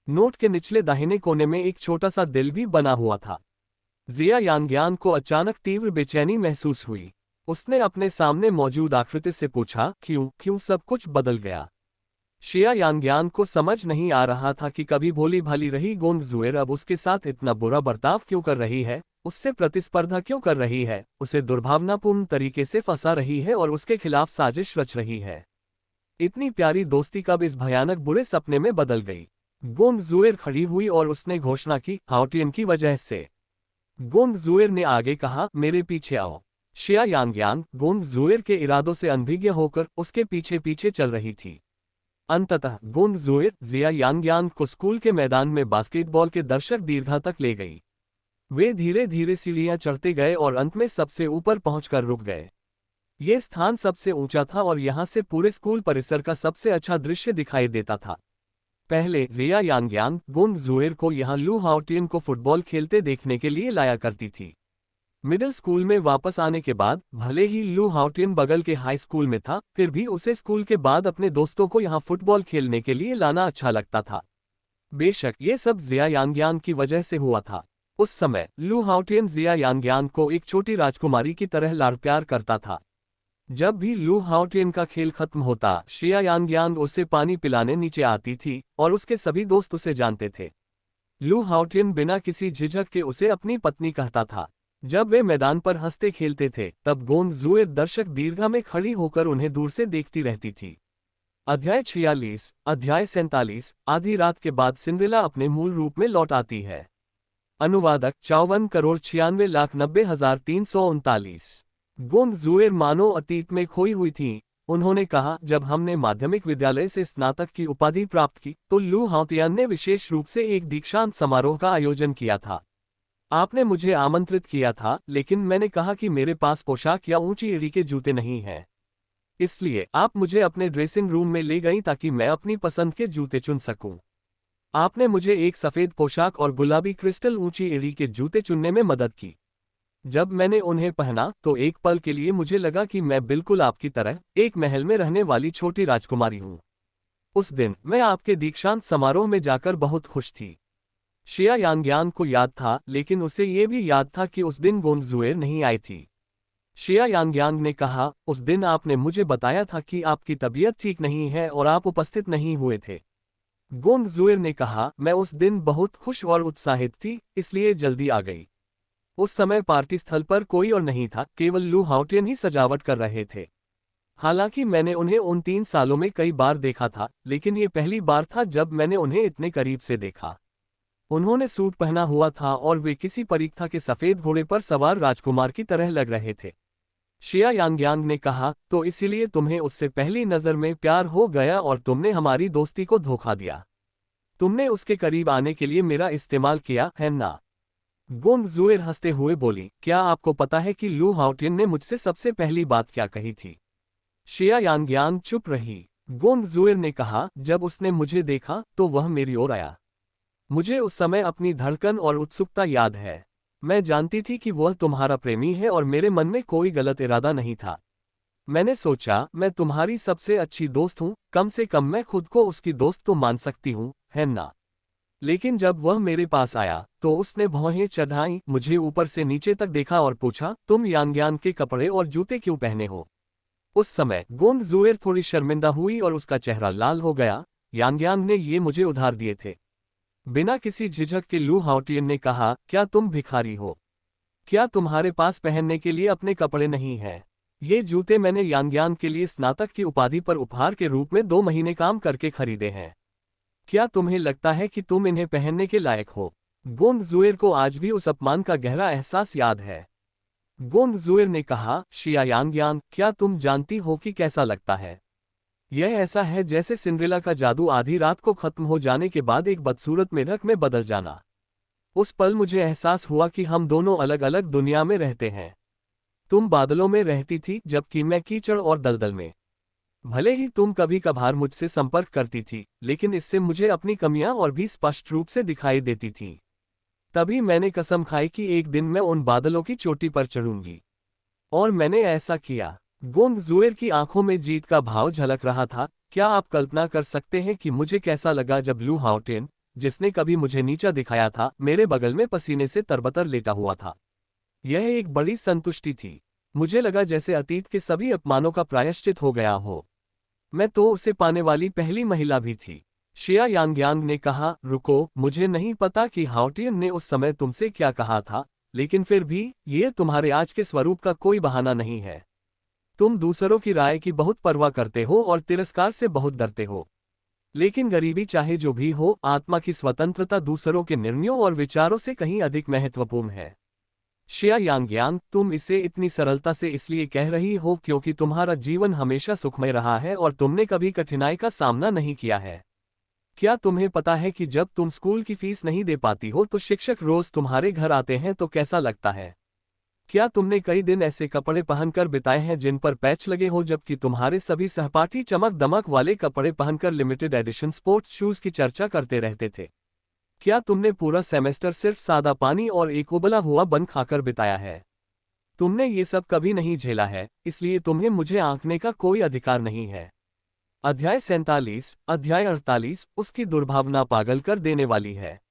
नोट के निचले दाहिने कोने में एक छोटा सा दिल भी बना हुआ था। जिया यांगयांग को अचानक तीव्र बेचैनी महसूस हुई। उसने अपने सामने मौजूद आकृति से पूछा, क्यों सब कुछ बदल गया? शिया यांगयांग को समझ नहीं आ रहा था कि कभी भोली भाली रही गोंद जुएर अब उसके साथ इतना बुरा बर्ताव क्यों कर रही है, उससे प्रतिस्पर्धा क्यों कर रही है, उसे दुर्भावनापूर्ण तरीके से फंसा रही है और उसके खिलाफ साजिश रच रही है। इतनी प्यारी दोस्ती कब इस भयानक बुरे सपने में बदल गई? गोंद जुएर खड़ी हुई और उसने घोषणा की, हाओटियन की वजह से। गोंद जुएर ने आगे कहा, मेरे पीछे आओ। शिया यांगयांग गोंग जुएर के इरादों से अनभिज्ञ होकर उसके पीछे पीछे चल रही थी। अंततः गोंग जुएर जिया यांगयांग को स्कूल के मैदान में बास्केटबॉल के दर्शक दीर्घा तक ले गई। वे धीरे धीरे सीढ़ियां चढ़ते गए और अंत में सबसे ऊपर पहुंचकर रुक गए। ये स्थान सबसे ऊंचा था और यहां से पूरे स्कूल परिसर का सबसे अच्छा दृश्य दिखाई देता था। पहले जिया यांगयांग गोंग जुएर को यहां लू हाओटियन को फुटबॉल खेलते देखने के लिए लाया करती थी। मिडिल स्कूल में वापस आने के बाद भले ही लू हाओटियन बगल के हाई स्कूल में था, फिर भी उसे स्कूल के बाद अपने दोस्तों को यहां फुटबॉल खेलने के लिए लाना अच्छा लगता था। बेशक ये सब जिया यांगयांग की वजह से हुआ था। उस समय लू हाओटियन जिया यांगयांग को एक छोटी राजकुमारी की तरह लाड़ प्यार करता था। जब भी लू हाओटियन का खेल खत्म होता, शिया यांगयांग उसे पानी पिलाने नीचे आती थी और उसके सभी दोस्त उसे जानते थे। लू हाओटियन बिना किसी झिझक के उसे अपनी पत्नी कहता था। जब वे मैदान पर हंसते खेलते थे तब गोंग जुएर दर्शक दीर्घा में खड़ी होकर उन्हें दूर से देखती रहती थी। अध्याय 46। अध्याय 47। आधी रात के बाद सिंड्रेला अपने मूल रूप में लौट आती है। अनुवादक 54,96,90,339। गोंग जुएर मानो अतीत में खोई हुई थी। उन्होंने कहा, जब हमने माध्यमिक विद्यालय से स्नातक की उपाधि प्राप्त की तो लू हाओटियन ने विशेष रूप से एक दीक्षांत समारोह का आयोजन किया था। आपने मुझे आमंत्रित किया था, लेकिन मैंने कहा कि मेरे पास पोशाक या ऊंची एड़ी के जूते नहीं हैं। इसलिए आप मुझे अपने ड्रेसिंग रूम में ले गईं ताकि मैं अपनी पसंद के जूते चुन सकूं। आपने मुझे एक सफेद पोशाक और गुलाबी क्रिस्टल ऊंची एड़ी के जूते चुनने में मदद की। जब मैंने उन्हें पहना तो एक पल के लिए मुझे लगा कि मैं बिल्कुल आपकी तरह एक महल में रहने वाली छोटी राजकुमारी हूं। उस दिन मैं आपके दीक्षांत समारोह में जाकर बहुत खुश थी। शिया यांगयांग को याद था, लेकिन उसे ये भी याद था कि उस दिन गोंग जुएर नहीं आई थी। शिया यांगयांग ने कहा, उस दिन आपने मुझे बताया था कि आपकी तबीयत ठीक नहीं है और आप उपस्थित नहीं हुए थे। गोंग जुएर ने कहा, मैं उस दिन बहुत खुश और उत्साहित थी, इसलिए जल्दी आ गई। उस समय पार्टी स्थल पर कोई और नहीं था, केवल लू हाओटियन ही सजावट कर रहे थे। हालांकि मैंने उन्हें उन 3 सालों में कई बार देखा था, लेकिन ये पहली बार था जब मैंने उन्हें इतने करीब से देखा। उन्होंने सूट पहना हुआ था और वे किसी परीक्षा के सफेद घोड़े पर सवार राजकुमार की तरह लग रहे थे। शिया यांगयांग ने कहा, तो इसीलिए तुम्हें उससे पहली नजर में प्यार हो गया और तुमने हमारी दोस्ती को धोखा दिया। तुमने उसके करीब आने के लिए मेरा इस्तेमाल किया है ना? गोंग जुएर हंसते हुए बोली, क्या आपको पता है कि लू हाओटियन ने मुझसे सबसे पहली बात क्या कही थी? शिया यांगयांग चुप रही। गोंग जुएर ने कहा, जब उसने मुझे देखा तो वह मेरी ओर आया। मुझे उस समय अपनी धड़कन और उत्सुकता याद है। मैं जानती थी कि वह तुम्हारा प्रेमी है और मेरे मन में कोई गलत इरादा नहीं था। मैंने सोचा, मैं तुम्हारी सबसे अच्छी दोस्त हूँ, कम से कम मैं खुद को उसकी दोस्त तो मान सकती हूँ, है ना? लेकिन जब वह मेरे पास आया तो उसने भौहें चढ़ाई, मुझे ऊपर से नीचे तक देखा और पूछा, तुम यांगयांग के कपड़े और जूते क्यों पहने हो? उस समय गोंग जुएर थोड़ी शर्मिंदा हुई और उसका चेहरा लाल हो गया। यांगयांग ने ये मुझे उधार दिए थे। बिना किसी झिझक के लू हाओटियन ने कहा, क्या तुम भिखारी हो? क्या तुम्हारे पास पहनने के लिए अपने कपड़े नहीं हैं? ये जूते मैंने यांगयांग के लिए स्नातक की उपाधि पर उपहार के रूप में 2 महीने काम करके खरीदे हैं। क्या तुम्हें लगता है कि तुम इन्हें पहनने के लायक हो? गोंग जुएर को आज भी उस अपमान का गहरा एहसास याद है। गोंग जुएर ने कहा, शिया यांगयांग, क्या तुम जानती हो कि कैसा लगता है? यह ऐसा है जैसे सिंड्रेला का जादू आधी रात को खत्म हो जाने के बाद एक बदसूरत मेढक में बदल जाना। उस पल मुझे एहसास हुआ कि हम दोनों अलग अलग दुनिया में रहते हैं। तुम बादलों में रहती थी जबकि मैं कीचड़ और दलदल में। भले ही तुम कभी कभार मुझसे संपर्क करती थी, लेकिन इससे मुझे अपनी कमियां और भी स्पष्ट रूप से दिखाई देती थीं। तभी मैंने कसम खाई कि एक दिन मैं उन बादलों की चोटी पर चढ़ूंगी। और मैंने ऐसा किया। गोंग जुएर की आंखों में जीत का भाव झलक रहा था। क्या आप कल्पना कर सकते हैं कि मुझे कैसा लगा जब लू हाओटियन, जिसने कभी मुझे नीचा दिखाया था, मेरे बगल में पसीने से तरबतर लेटा हुआ था? यह एक बड़ी संतुष्टि थी। मुझे लगा जैसे अतीत के सभी अपमानों का प्रायश्चित हो गया हो। मैं तो उसे पाने वाली पहली महिला भी थी। शिया यांगयांग ने कहा, रुको, मुझे नहीं पता कि हाओटियन ने उस समय तुमसे क्या कहा था, लेकिन फिर भी ये तुम्हारे आज के स्वरूप का कोई बहाना नहीं है। तुम दूसरों की राय की बहुत परवाह करते हो और तिरस्कार से बहुत डरते हो। लेकिन गरीबी चाहे जो भी हो, आत्मा की स्वतंत्रता दूसरों के निर्णयों और विचारों से कहीं अधिक महत्वपूर्ण है। शिया यांगयांग, तुम इसे इतनी सरलता से इसलिए कह रही हो क्योंकि तुम्हारा जीवन हमेशा सुखमय रहा है और तुमने कभी कठिनाई का सामना नहीं किया है। क्या तुम्हें पता है कि जब तुम स्कूल की फीस नहीं दे पाती हो तो शिक्षक रोज तुम्हारे घर आते हैं तो कैसा लगता है? क्या तुमने कई दिन ऐसे कपड़े पहनकर बिताए हैं जिन पर पैच लगे हो जबकि तुम्हारे सभी सहपाठी चमक दमक वाले कपड़े पहनकर लिमिटेड एडिशन स्पोर्ट्स शूज की चर्चा करते रहते थे? क्या तुमने पूरा सेमेस्टर सिर्फ सादा पानी और एक उबला हुआ बन खाकर बिताया है? तुमने ये सब कभी नहीं झेला है, इसलिए तुम्हें मुझे आंकने का कोई अधिकार नहीं है। अध्याय 47, अध्याय 48, उसकी दुर्भावना पागल कर देने वाली है।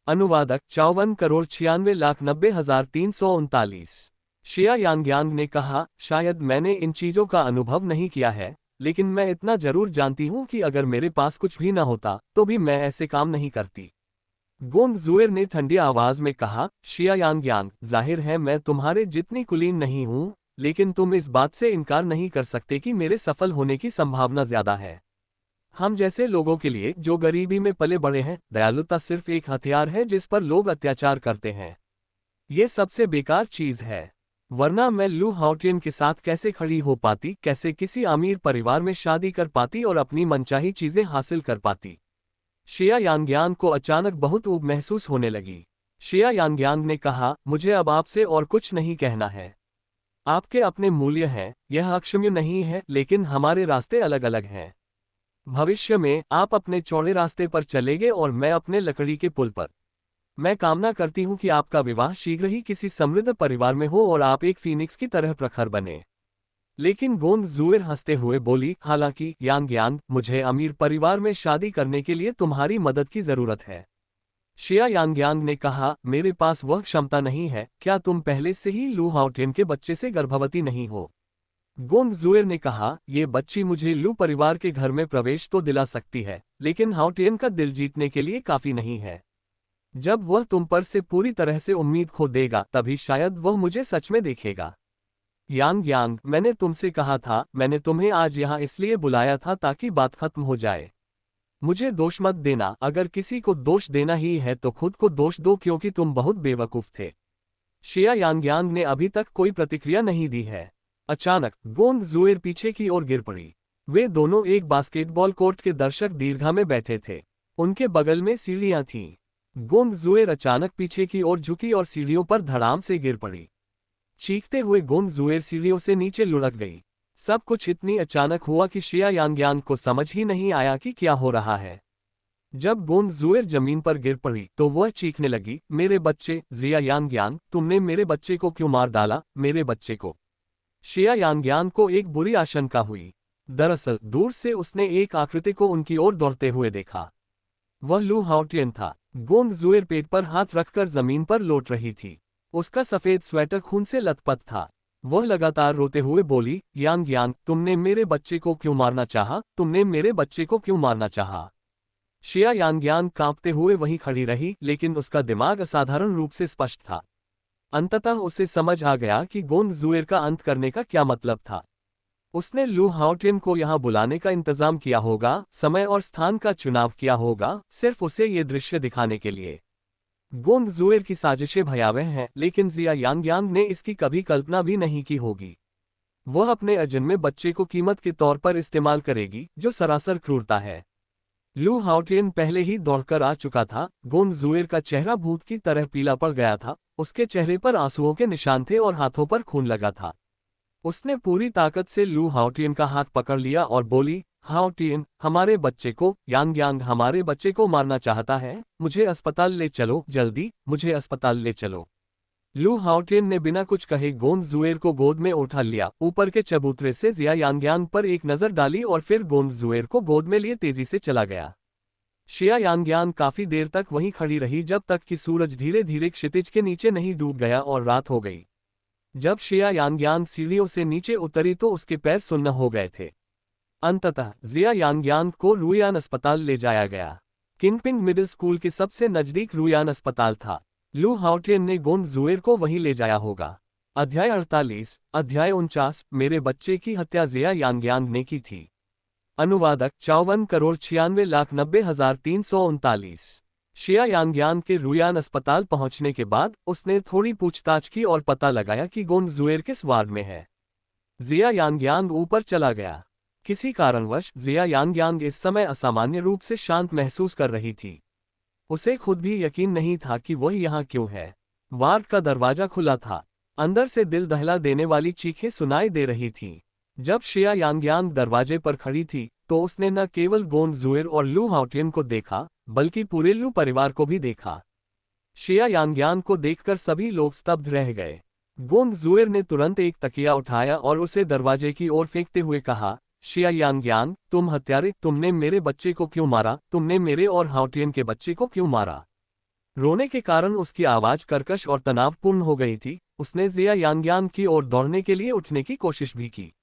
अनुवादक 54,96,90,339। शिया यांगयांग ने कहा, शायद मैंने इन चीजों का अनुभव नहीं किया है, लेकिन मैं इतना जरूर जानती हूं कि अगर मेरे पास कुछ भी न होता तो भी मैं ऐसे काम नहीं करती। गोंग जुएर ने ठंडी आवाज में कहा, शिया यांगयांग, जाहिर है मैं तुम्हारे जितनी कुलीन नहीं हूं, लेकिन तुम इस बात से इनकार नहीं कर सकते कि मेरे सफल होने की संभावना ज्यादा है। हम जैसे लोगों के लिए जो गरीबी में पले बड़े हैं, दयालुता सिर्फ एक हथियार है जिस पर लोग अत्याचार करते हैं। ये सबसे बेकार चीज है, वरना मैं लू हाओटियन के साथ कैसे खड़ी हो पाती, कैसे किसी अमीर परिवार में शादी कर पाती और अपनी मनचाही चीजें हासिल कर पाती। शिया यांगयांग को अचानक बहुत ऊब महसूस होने लगी। शिया यांगयांग ने कहा, मुझे अब आपसे और कुछ नहीं कहना है। आपके अपने मूल्य हैं, यह अक्षम्य नहीं है, लेकिन हमारे रास्ते अलग अलग हैं। भविष्य में आप अपने चौड़े रास्ते पर चलेंगे और मैं अपने लकड़ी के पुल पर। मैं कामना करती हूं कि आपका विवाह शीघ्र ही किसी समृद्ध परिवार में हो और आप एक फीनिक्स की तरह प्रखर बने। लेकिन गोंग जुएर हंसते हुए बोली, हालांकि यांगयांग, मुझे अमीर परिवार में शादी करने के लिए तुम्हारी मदद की जरूरत है। शिया यांगयांग ने कहा, मेरे पास वह क्षमता नहीं है। क्या तुम पहले से ही लू हाओटियन के बच्चे से गर्भवती नहीं हो? गोंग जुएर ने कहा, ये बच्ची मुझे लू परिवार के घर में प्रवेश तो दिला सकती है, लेकिन हाओटियन का दिल जीतने के लिए काफी नहीं है। जब वह तुम पर से पूरी तरह से उम्मीद खो देगा तभी शायद वह मुझे सच में देखेगा। यांगयांग, मैंने तुमसे कहा था, मैंने तुम्हें आज यहाँ इसलिए बुलाया था ताकि बात खत्म हो जाए। मुझे दोष मत देना, अगर किसी को दोष देना ही है तो खुद को दोष दो क्योंकि तुम बहुत बेवकूफ थे। शिया यांगयांग ने अभी तक कोई प्रतिक्रिया नहीं दी है। अचानक गोंग जुएर पीछे की ओर गिर पड़ी। वे दोनों एक बास्केटबॉल कोर्ट के दर्शक दीर्घा में बैठे थे। उनके बगल में सीढ़ियां थीं। गोंग जुएर अचानक पीछे की ओर झुकी और सीढ़ियों पर धड़ाम से गिर पड़ी। चीखते हुए गोंग जुएर सीढ़ियों से नीचे लुढ़क गई। सब कुछ इतनी अचानक हुआ कि शिया यांगयांग को समझ ही नहीं आया कि क्या हो रहा है। जब गोंग जुएर जमीन पर गिर पड़ी तो वह चीखने लगी, मेरे बच्चे, जिया यांगयांग, तुमने मेरे बच्चे को क्यों मार डाला, मेरे बच्चे को। शिया यांगयांग को एक बुरी आशंका हुई। दरअसल दूर से उसने एक आकृति को उनकी ओर दौड़ते हुए देखा। वह लू हाओटियन था। गोंग जुएर पेट पर हाथ रखकर जमीन पर लौट रही थी। उसका सफेद स्वेटर खून से लथपथ था। वह लगातार रोते हुए बोली, यांगयांग, तुमने मेरे बच्चे को क्यों मारना चाहा, तुमने मेरे बच्चे को क्यों मारना चाहा। शिया यांगयांग कांपते हुए वहीं खड़ी रही, लेकिन उसका दिमाग असाधारण रूप से स्पष्ट था। अंततः उसे समझ आ गया कि गोंग जुएर का अंत करने का क्या मतलब था। उसने लू हाओटियन को यहाँ बुलाने का इंतजाम किया होगा, समय और स्थान का चुनाव किया होगा, सिर्फ उसे ये दृश्य दिखाने के लिए। गोंग जुएर की साजिशें भयावह हैं, लेकिन जिया यांगयांग ने इसकी कभी कल्पना भी नहीं की होगी। वह अपने अजन्मे बच्चे को कीमत के तौर पर इस्तेमाल करेगी, जो सरासर क्रूरता है। लू हाओटियन पहले ही दौड़कर आ चुका था। गोंग जुएर का चेहरा भूत की तरह पीला पड़ गया था। उसके चेहरे पर आंसुओं के निशान थे और हाथों पर खून लगा था। उसने पूरी ताकत से लू हाओटियन का हाथ पकड़ लिया और बोली, हाओटियन, हमारे बच्चे को, यांगयांग हमारे बच्चे को मारना चाहता है, मुझे अस्पताल ले चलो, जल्दी, मुझे अस्पताल ले चलो। लू हाओटियन ने बिना कुछ कहे गोंग जुएर को गोद में उठा लिया, ऊपर के चबूतरे से जिया यांगयांग पर एक नजर डाली और फिर गोंग जुएर को गोद में लिए तेजी से चला गया। शिया यांगयांग काफी देर तक वहीं खड़ी रही जब तक कि सूरज धीरे धीरे क्षितिज के नीचे नहीं डूब गया और रात हो गई। जब शिया यांगयांग सीढ़ियों से नीचे उतरी तो उसके पैर सुन्न हो गए थे। अंततः जिया यांगयांग को रुयान अस्पताल ले जाया गया। किंगपिंग मिडिल स्कूल के सबसे नजदीक रुयान अस्पताल था। लू हाओटियन ने गोंग जुएर को वहीं ले जाया होगा। अध्याय 48, अध्याय 49, मेरे बच्चे की हत्या जिया यांगयांग ने की थी। अनुवादक 54,96,90,339। शिया यांग्यांग के रुयान अस्पताल पहुंचने के बाद उसने थोड़ी पूछताछ की और पता लगाया कि गोंद जुएर किस वार्ड में है। जिया यांग्यांग ऊपर चला गया। किसी कारणवश जिया यांग्यांग इस समय असामान्य रूप से शांत महसूस कर रही थी। उसे खुद भी यकीन नहीं था कि वह यहाँ क्यों है। वार्ड का दरवाजा खुला था। अंदर से दिल दहला देने वाली चीखें सुनाई दे रही थीं। जब शिया यांग्यांग दरवाजे पर खड़ी थी तो उसने न केवल गोंद जुएर और लू हाउटियन को देखा बल्कि पूरे लू परिवार को भी देखा। शिया यांग्यांग को देखकर सभी लोग स्तब्ध रह गए। गोंद जुएर ने तुरंत एक तकिया उठाया और उसे दरवाजे की ओर फेंकते हुए कहा, शिया यांग्यांग, तुम हत्यारे, तुमने मेरे बच्चे को क्यों मारा? तुमने मेरे और हाउटियन के बच्चे को क्यों मारा? रोने के कारण उसकी आवाज कर्कश और तनावपूर्ण हो गई थी। उसने जिया यांग्यांग की ओर दौड़ने के लिए उठने की कोशिश भी की।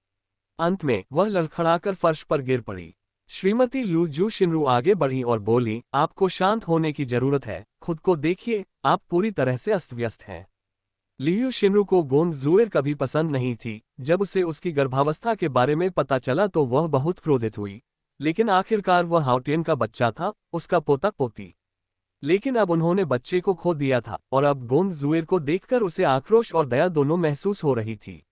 अंत में वह लड़खड़ाकर फर्श पर गिर पड़ी। श्रीमती लू जू शिनरू आगे बढ़ी और बोली, आपको शांत होने की जरूरत है। खुद को देखिए, आप पूरी तरह से अस्त व्यस्त हैं। लियू शिनरू को गोंद जुएर कभी पसंद नहीं थी। जब उसे उसकी गर्भावस्था के बारे में पता चला तो वह बहुत क्रोधित हुई। लेकिन आखिरकार वह हाउटियन का बच्चा था, उसका पोता पोती। लेकिन अब उन्होंने बच्चे को खो दिया था और अब गोंद जुएर को देखकर उसे आक्रोश और दया दोनों महसूस हो रही थी।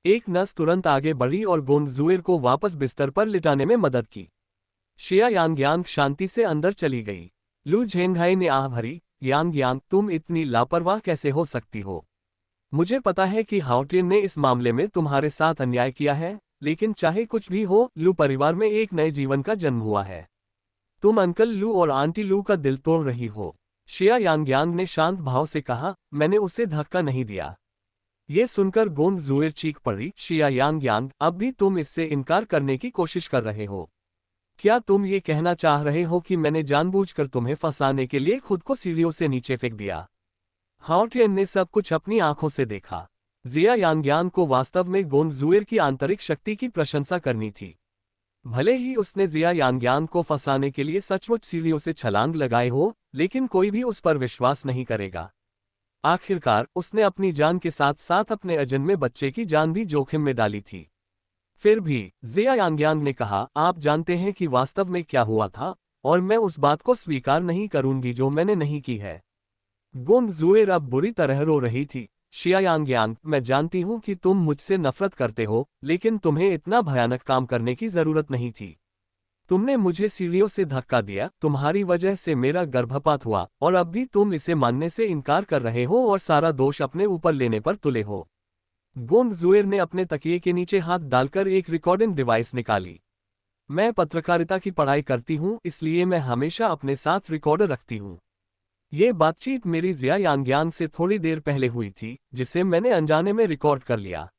एक नर्स तुरंत आगे बढ़ी और गोंद जुएर को वापस बिस्तर पर लिटाने में मदद की। शिया यांग्यांग शांति से अंदर चली गई। लू झेंघाई ने आह भरी, यांग्यांग, तुम इतनी लापरवाह कैसे हो सकती हो? मुझे पता है कि हाउटियन ने इस मामले में तुम्हारे साथ अन्याय किया है, लेकिन चाहे कुछ भी हो, लू परिवार में एक नए जीवन का जन्म हुआ है। तुम अंकल लू और आंटी लू का दिल तोड़ रही हो। शिया यांग्यांग ने शांत भाव से कहा, मैंने उसे धक्का नहीं दिया। ये सुनकर गोंद जुएर चीख पड़ी, शिया यांग्यांग, अब भी तुम इससे इनकार करने की कोशिश कर रहे हो। क्या तुम ये कहना चाह रहे हो कि मैंने जानबूझकर तुम्हें फंसाने के लिए खुद को सीढ़ियों से नीचे फेंक दिया? हाउटियन ने सब कुछ अपनी आंखों से देखा। जिया यांग्यांग को वास्तव में गोंद जुएर की आंतरिक शक्ति की प्रशंसा करनी थी। भले ही उसने जिया यांग्यांग को फंसाने के लिए सचमुच सीढ़ियों से छलांग लगाए हो, लेकिन कोई भी उस पर विश्वास नहीं करेगा। आखिरकार उसने अपनी जान के साथ साथ अपने अजन्मे बच्चे की जान भी जोखिम में डाली थी। फिर भी जिया यांग्यांग ने कहा, आप जानते हैं कि वास्तव में क्या हुआ था, और मैं उस बात को स्वीकार नहीं करूंगी जो मैंने नहीं की है। गोंद जुएर अब बुरी तरह रो रही थी। शिया यांग्यांग, मैं जानती हूं कि तुम मुझसे नफरत करते हो, लेकिन तुम्हें इतना भयानक काम करने की जरूरत नहीं थी। तुमने मुझे सीढ़ियों से धक्का दिया, तुम्हारी वजह से मेरा गर्भपात हुआ, और अब भी तुम इसे मानने से इनकार कर रहे हो और सारा दोष अपने ऊपर लेने पर तुले हो। गोंद जुएर ने अपने तकिए के नीचे हाथ डालकर एक रिकॉर्डिंग डिवाइस निकाली। मैं पत्रकारिता की पढ़ाई करती हूँ, इसलिए मैं हमेशा अपने साथ रिकॉर्डर रखती हूँ। ये बातचीत मेरी जिया यांग्यांग से थोड़ी देर पहले हुई थी, जिसे मैंने अनजाने में रिकॉर्ड कर लिया।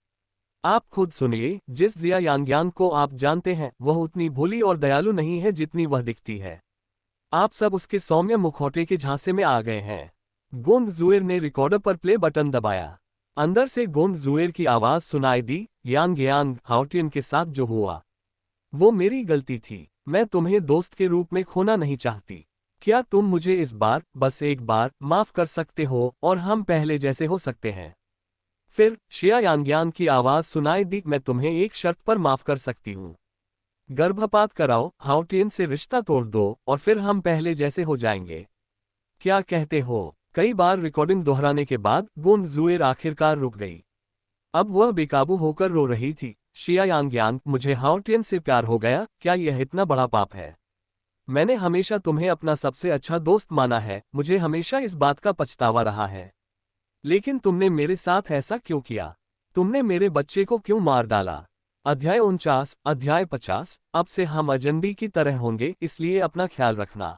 आप खुद सुनिए, जिस जिया यांग्यांग को आप जानते हैं वह उतनी भोली और दयालु नहीं है जितनी वह दिखती है। आप सब उसके सौम्य मुखौटे के झांसे में आ गए हैं। गोंद जुएर ने रिकॉर्डर पर प्ले बटन दबाया। अंदर से गोंद जुएर की आवाज सुनाई दी, यांग्यांग, हाउटियन के साथ जो हुआ वो मेरी गलती थी। मैं तुम्हें दोस्त के रूप में खोना नहीं चाहती। क्या तुम मुझे इस बार, बस एक बार, माफ कर सकते हो और हम पहले जैसे हो सकते हैं? फिर शिया यांग्यांग की आवाज सुनाई दी, मैं तुम्हें एक शर्त पर माफ कर सकती हूँ। गर्भपात कराओ, हाउटियन से रिश्ता तोड़ दो और फिर हम पहले जैसे हो जाएंगे। क्या कहते हो? कई बार रिकॉर्डिंग दोहराने के बाद गोंद जुएर आखिरकार रुक गई। अब वह बेकाबू होकर रो रही थी। शिया यांग्यांग, मुझे हाउटियन से प्यार हो गया, क्या यह इतना बड़ा पाप है? मैंने हमेशा तुम्हें अपना सबसे अच्छा दोस्त माना है, मुझे हमेशा इस बात का पछतावा रहा है। लेकिन तुमने मेरे साथ ऐसा क्यों किया? तुमने मेरे बच्चे को क्यों मार डाला? अध्याय 49, अध्याय 50। अब से हम अजनबी की तरह होंगे, इसलिए अपना ख्याल रखना।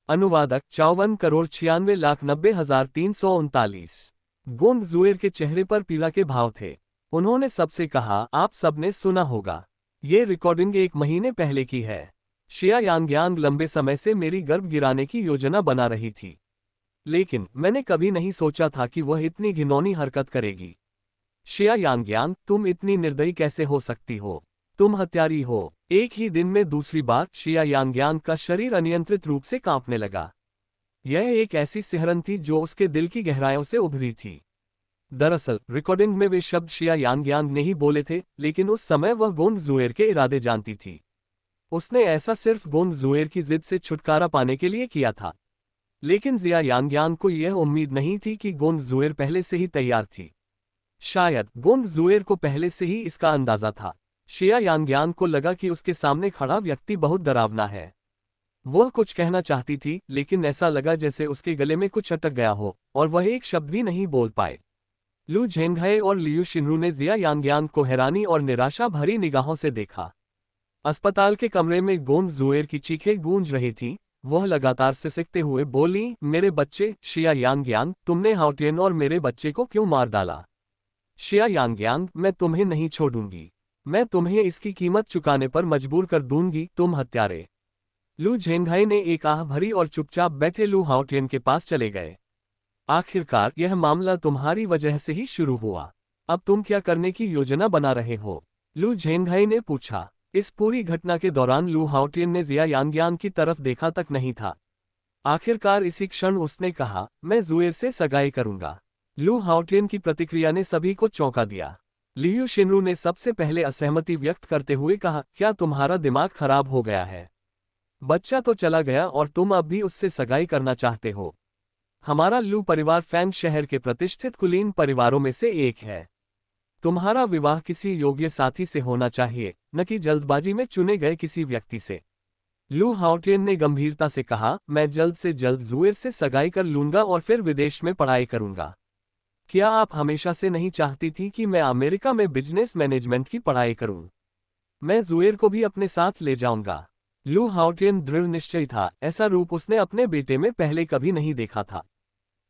अनुवादक 54,96,90,339। गोंद जुएर के चेहरे पर पीड़ा के भाव थे। उन्होंने सबसे कहा, आप सबने सुना होगा। ये रिकॉर्डिंग 1 महीने पहले की है। शिया यांग्यांग लंबे समय से मेरी गर्भ गिराने की योजना बना रही थी, लेकिन मैंने कभी नहीं सोचा था कि वह इतनी घिनौनी हरकत करेगी। शिया यांग्यांग, तुम इतनी निर्दयी कैसे हो सकती हो? तुम हत्यारी हो। एक ही दिन में दूसरी बार शिया यांग्यांग का शरीर अनियंत्रित रूप से कांपने लगा। यह एक ऐसी सिहरन थी जो उसके दिल की गहराइयों से उभरी थी। दरअसल रिकॉर्डिंग में वे शब्द शिया यांग्यांग ने ही बोले थे, लेकिन उस समय वह गोंद जुएर के इरादे जानती थी। उसने ऐसा सिर्फ गोंद जुएर की जिद से छुटकारा पाने के लिए किया था। लेकिन जिया यांग्यांग को यह उम्मीद नहीं थी कि गोंग जुएर पहले से ही तैयार थी। शायद गोंग जुएर को पहले से ही इसका अंदाजा था। शिया यांग्यांग को लगा कि उसके सामने खड़ा व्यक्ति बहुत डरावना है। वह कुछ कहना चाहती थी, लेकिन ऐसा लगा जैसे उसके गले में कुछ अटक गया हो और वह एक शब्द भी नहीं बोल पाए। लू झेंगहे और लियू शिनरू ने जिया यांग्यांग को हैरानी और निराशा भरी निगाहों से देखा। अस्पताल के कमरे में गोंग जुएर की चीखें गूंज रही थीं। वह लगातार सिसकते हुए बोली, मेरे बच्चे, शिया यांग्यांग, तुमने हाओटियन और मेरे बच्चे को क्यों मार डाला? शिया यांग्यांग, मैं तुम्हें नहीं छोड़ूंगी। मैं तुम्हें इसकी कीमत चुकाने पर मजबूर कर दूंगी, तुम हत्यारे। लू झेंगहे ने एक आह भरी और चुपचाप बैठे लू हाओटियन के पास चले गए। आखिरकार यह मामला तुम्हारी वजह से ही शुरू हुआ। अब तुम क्या करने की योजना बना रहे हो? लू झेंगहे ने पूछा। इस पूरी घटना के दौरान लू हाओटियन ने जिया यांग्यांग की तरफ देखा तक नहीं था। आखिरकार इसी क्षण उसने कहा, मैं जुएर से सगाई करूंगा। लू हाओटियन की प्रतिक्रिया ने सभी को चौंका दिया। लियू शिनरू ने सबसे पहले असहमति व्यक्त करते हुए कहा, क्या तुम्हारा दिमाग खराब हो गया है? बच्चा तो चला गया और तुम अब भी उससे सगाई करना चाहते हो? हमारा लू परिवार फैंग शहर के प्रतिष्ठित कुलीन परिवारों में से एक है। तुम्हारा विवाह किसी योग्य साथी से होना चाहिए, न कि जल्दबाजी में चुने गए किसी व्यक्ति से। लू हाओटियन ने गंभीरता से कहा, मैं जल्द से जल्द जुएर से सगाई कर लूंगा और फिर विदेश में पढ़ाई करूंगा। क्या आप हमेशा से नहीं चाहती थी कि मैं अमेरिका में बिजनेस मैनेजमेंट की पढ़ाई करूं? मैं जुएर को भी अपने साथ ले जाऊंगा। लू हाओटियन दृढ़ निश्चयी था। ऐसा रूप उसने अपने बेटे में पहले कभी नहीं देखा था।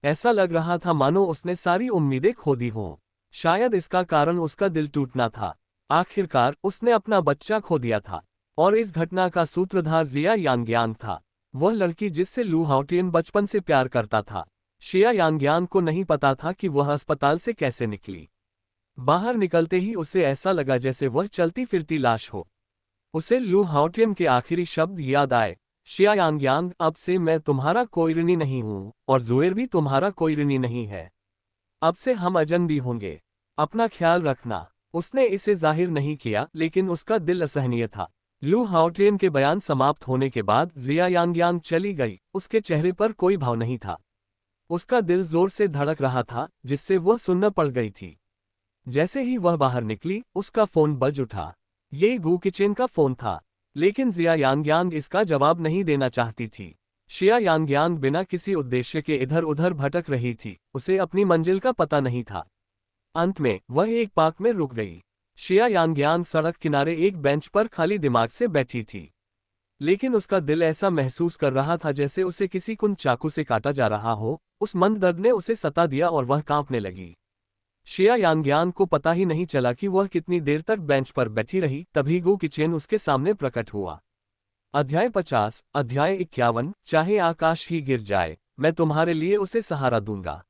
ऐसा लग रहा था मानो उसने सारी उम्मीदें खो दी हों। शायद इसका कारण उसका दिल टूटना था। आखिरकार उसने अपना बच्चा खो दिया था और इस घटना का सूत्रधार जिया यांग्यांग था, वह लड़की जिससे लू हाओटियन बचपन से प्यार करता था। शिया यांग्यांग को नहीं पता था कि वह अस्पताल से कैसे निकली। बाहर निकलते ही उसे ऐसा लगा जैसे वह चलती फिरती लाश हो। उसे लू हाओटियन के आखिरी शब्द याद आए, शिया यांग्यांग, अब से मैं तुम्हारा कोई ऋणी नहीं हूं और जुएर भी तुम्हारा कोई ऋणी नहीं है। अब से हम अजनबी होंगे। अपना ख्याल रखना। उसने इसे जाहिर नहीं किया, लेकिन उसका दिल असहनीय था। लू हाओटियन के बयान समाप्त होने के बाद जिया यांग्यांग चली गई। उसके चेहरे पर कोई भाव नहीं था। उसका दिल जोर से धड़क रहा था, जिससे वह सुन्न पड़ गई थी। जैसे ही वह बाहर निकली, उसका फोन बज उठा। ये गू किचेन का फोन था, लेकिन जिया यांग्यांग इसका जवाब नहीं देना चाहती थी। शिया यांग्यांग बिना किसी उद्देश्य के इधर उधर भटक रही थी। उसे अपनी मंजिल का पता नहीं था। अंत में वह एक पार्क में रुक गई। शिया यांग्यांग सड़क किनारे एक बेंच पर खाली दिमाग से बैठी थी, लेकिन उसका दिल ऐसा महसूस कर रहा था जैसे उसे किसी कुंद चाकू से काटा जा रहा हो। उस मंद दर्द ने उसे सता दिया और वह कांपने लगी। शिया यांग्यांग को पता ही नहीं चला कि वह कितनी देर तक बेंच पर बैठी रही। तभी गू किचेन उसके सामने प्रकट हुआ। अध्याय 50, अध्याय 51, चाहे आकाश ही गिर जाए, मैं तुम्हारे लिए उसे सहारा दूंगा।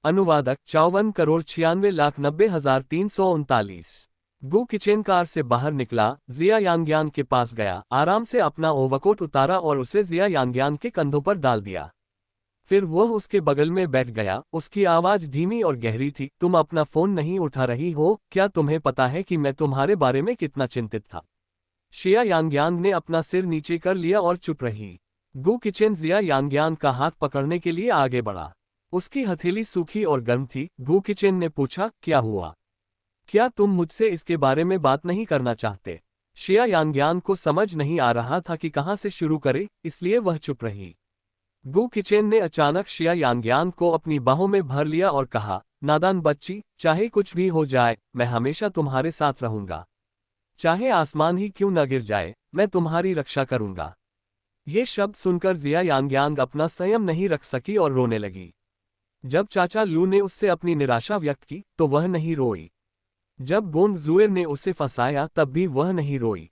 अनुवादक 54,96,90,339। गू किचेन कार से बाहर निकला, जिया यांग्यांग के पास गया, आराम से अपना ओवरकोट उतारा और उसे जिया यांग्यांग के कंधों पर डाल दिया। फिर वह उसके बगल में बैठ गया। उसकी आवाज धीमी और गहरी थी, तुम अपना फोन नहीं उठा रही हो? क्या तुम्हें पता है कि मैं तुम्हारे बारे में कितना चिंतित था? शिया यांग्यांग ने अपना सिर नीचे कर लिया और चुप रही। गू किचेन जिया यांग्यांग का हाथ पकड़ने के लिए आगे बढ़ा। उसकी हथेली सूखी और गर्म थी। गू किचेन ने पूछा, क्या हुआ? क्या तुम मुझसे इसके बारे में बात नहीं करना चाहते? शिया यांग्यांग को समझ नहीं आ रहा था कि कहां से शुरू करे, इसलिए वह चुप रही। गू किचेन ने अचानक शिया यांग्यांग को अपनी बाहों में भर लिया और कहा, नादान बच्ची, चाहे कुछ भी हो जाए, मैं हमेशा तुम्हारे साथ रहूंगा। चाहे आसमान ही क्यों न गिर जाए, मैं तुम्हारी रक्षा करूंगा। ये शब्द सुनकर जिया यांग्यांग अपना संयम नहीं रख सकी और रोने लगी। जब चाचा लू ने उससे अपनी निराशा व्यक्त की, तो वह नहीं रोई। जब गोंग जुएर ने उसे फंसाया, तब भी वह नहीं रोई।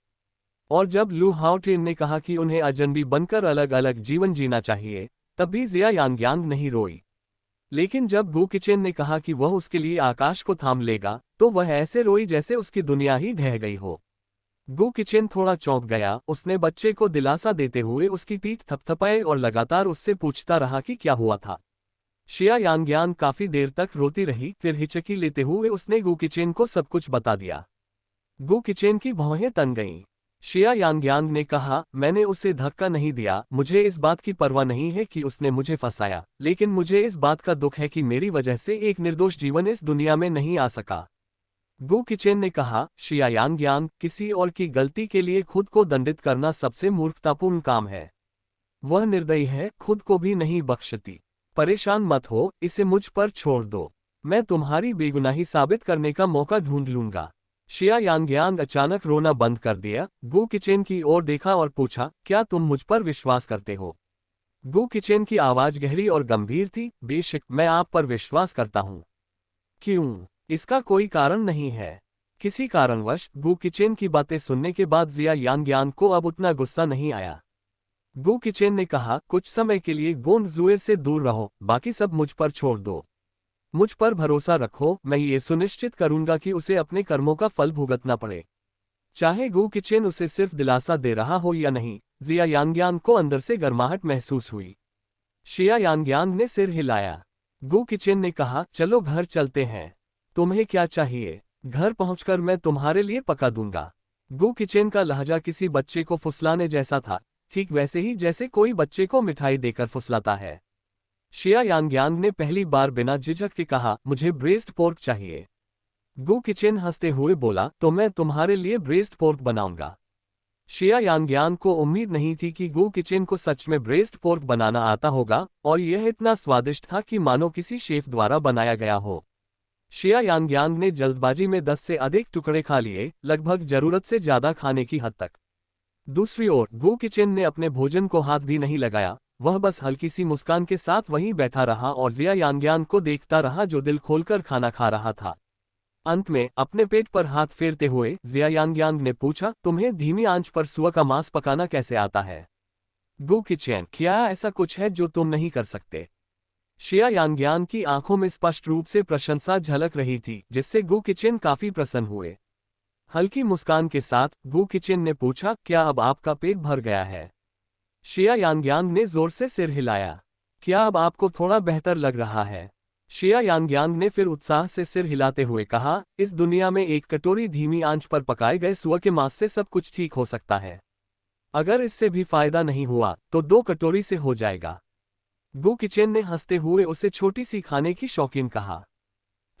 और जब लू हाओटियन ने कहा कि उन्हें अजनबी बनकर अलग अलग जीवन जीना चाहिए, तब भी जिया यांग्यांग नहीं रोई। लेकिन जब गू किचेन ने कहा कि वह उसके लिए आकाश को थाम लेगा, तो वह ऐसे रोई जैसे उसकी दुनिया ही ढह गई हो। गू किचेन थोड़ा चौंक गया। उसने बच्चे को दिलासा देते हुए उसकी पीठ थपथपाई और लगातार उससे पूछता रहा कि क्या हुआ था। शिया यांग्यांग काफी देर तक रोती रही। फिर हिचकी लेते हुए उसने गू किचेन को सब कुछ बता दिया। गू किचेन की भौहें तन गईं। शिया यांगयांग ने कहा, मैंने उसे धक्का नहीं दिया, मुझे इस बात की परवाह नहीं है कि उसने मुझे फंसाया, लेकिन मुझे इस बात का दुख है कि मेरी वजह से एक निर्दोष जीवन इस दुनिया में नहीं आ सका। गु किचेन ने कहा, शिया यांगयांग, किसी और की गलती के लिए खुद को दंडित करना सबसे मूर्खतापूर्ण काम है। वह निर्दयी है, खुद को भी नहीं बख्शती। परेशान मत हो, इसे मुझ पर छोड़ दो। मैं तुम्हारी बेगुनाही साबित करने का मौका ढूंढ लूंगा। शिया यांगयांग अचानक रोना बंद कर दिया, गु किचेन की ओर देखा और पूछा, क्या तुम मुझ पर विश्वास करते हो? गु किचेन की आवाज गहरी और गंभीर थी, बेशक मैं आप पर विश्वास करता हूँ। क्यों? इसका कोई कारण नहीं है। किसी कारणवश गु किचेन की बातें सुनने के बाद जिया यांगयांग को अब उतना गुस्सा नहीं आया। गु किचेन ने कहा, कुछ समय के लिए गोंद जुएर से दूर रहो, बाकी सब मुझ पर छोड़ दो। मुझ पर भरोसा रखो, मैं ये सुनिश्चित करूंगा कि उसे अपने कर्मों का फल भुगतना पड़े। चाहे गु किचेन उसे सिर्फ दिलासा दे रहा हो या नहीं, जिया यांगयांग को अंदर से गर्माहट महसूस हुई। शिया यांगयांग ने सिर हिलाया। गु किचेन ने कहा, चलो घर चलते हैं। तुम्हें क्या चाहिए? घर पहुंचकर मैं तुम्हारे लिए पका दूंगा। गु किचेन का लहजा किसी बच्चे को फुसलाने जैसा था, ठीक वैसे ही जैसे कोई बच्चे को मिठाई देकर फुसलाता है। शिया यांगयांग ने पहली बार बिना झिझक के कहा, मुझे ब्रेस्ट पोर्क चाहिए। गु किचेन हंसते हुए बोला, तो मैं तुम्हारे लिए ब्रेस्ट पोर्क बनाऊंगा। शिया यांगयांग को उम्मीद नहीं थी कि गु किचेन को सच में ब्रेस्ट पोर्क बनाना आता होगा, और यह इतना स्वादिष्ट था कि मानो किसी शेफ द्वारा बनाया गया हो। शिया यांगयांग ने जल्दबाजी में 10 से अधिक टुकड़े खा लिए, लगभग जरूरत से ज्यादा खाने की हद तक। दूसरी ओर गु किचेन ने अपने भोजन को हाथ भी नहीं लगाया, वह बस हल्की सी मुस्कान के साथ वहीं बैठा रहा और जिया यांगयांग को देखता रहा जो दिल खोलकर खाना खा रहा था। अंत में अपने पेट पर हाथ फेरते हुए जिया यांगयांग ने पूछा, तुम्हें धीमी आंच पर सुअर का मांस पकाना कैसे आता है? गु किचेन, क्या ऐसा कुछ है जो तुम नहीं कर सकते? शिया यांगयांग की आंखों में स्पष्ट रूप से प्रशंसा झलक रही थी, जिससे गु किचेन काफी प्रसन्न हुए। हल्की मुस्कान के साथ गु किचेन ने पूछा, क्या अब आपका पेट भर गया है? शिया यांगयांग ने जोर से सिर हिलाया। क्या अब आपको थोड़ा बेहतर लग रहा है? शिया यांगयांग ने फिर उत्साह से सिर हिलाते हुए कहा, इस दुनिया में एक कटोरी धीमी आंच पर पकाए गए सुअर के मांस से सब कुछ ठीक हो सकता है। अगर इससे भी फायदा नहीं हुआ तो 2 कटोरी से हो जाएगा। गु किचेन ने हंसते हुए उसे छोटी सी खाने की शौकीन कहा।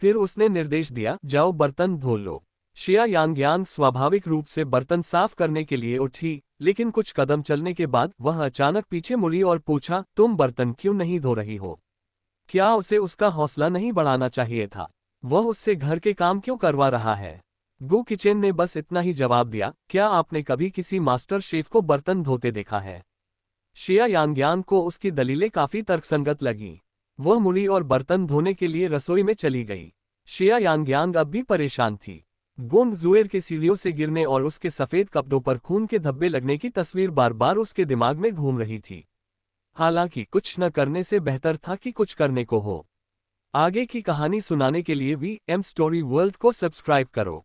फिर उसने निर्देश दिया, जाओ बर्तन धो लो। शिया यांगयांग स्वाभाविक रूप से बर्तन साफ करने के लिए उठी, लेकिन कुछ कदम चलने के बाद वह अचानक पीछे मुड़ी और पूछा, तुम बर्तन क्यों नहीं धो रही हो? क्या उसे उसका हौसला नहीं बढ़ाना चाहिए था? वह उससे घर के काम क्यों करवा रहा है? गु किचेन ने बस इतना ही जवाब दिया, क्या आपने कभी किसी मास्टर शेफ को बर्तन धोते देखा है? शिया यांगयांग को उसकी दलीलें काफी तर्कसंगत लगीं। वह मुड़ी और बर्तन धोने के लिए रसोई में चली गई। शिया यांगयांग अब भी परेशान थी। गोंद जुएर के सीढ़ियों से गिरने और उसके सफेद कपड़ों पर खून के धब्बे लगने की तस्वीर बार बार उसके दिमाग में घूम रही थी। हालांकि कुछ न करने से बेहतर था कि कुछ करने को हो। आगे की कहानी सुनाने के लिए VM स्टोरी वर्ल्ड को सब्सक्राइब करो।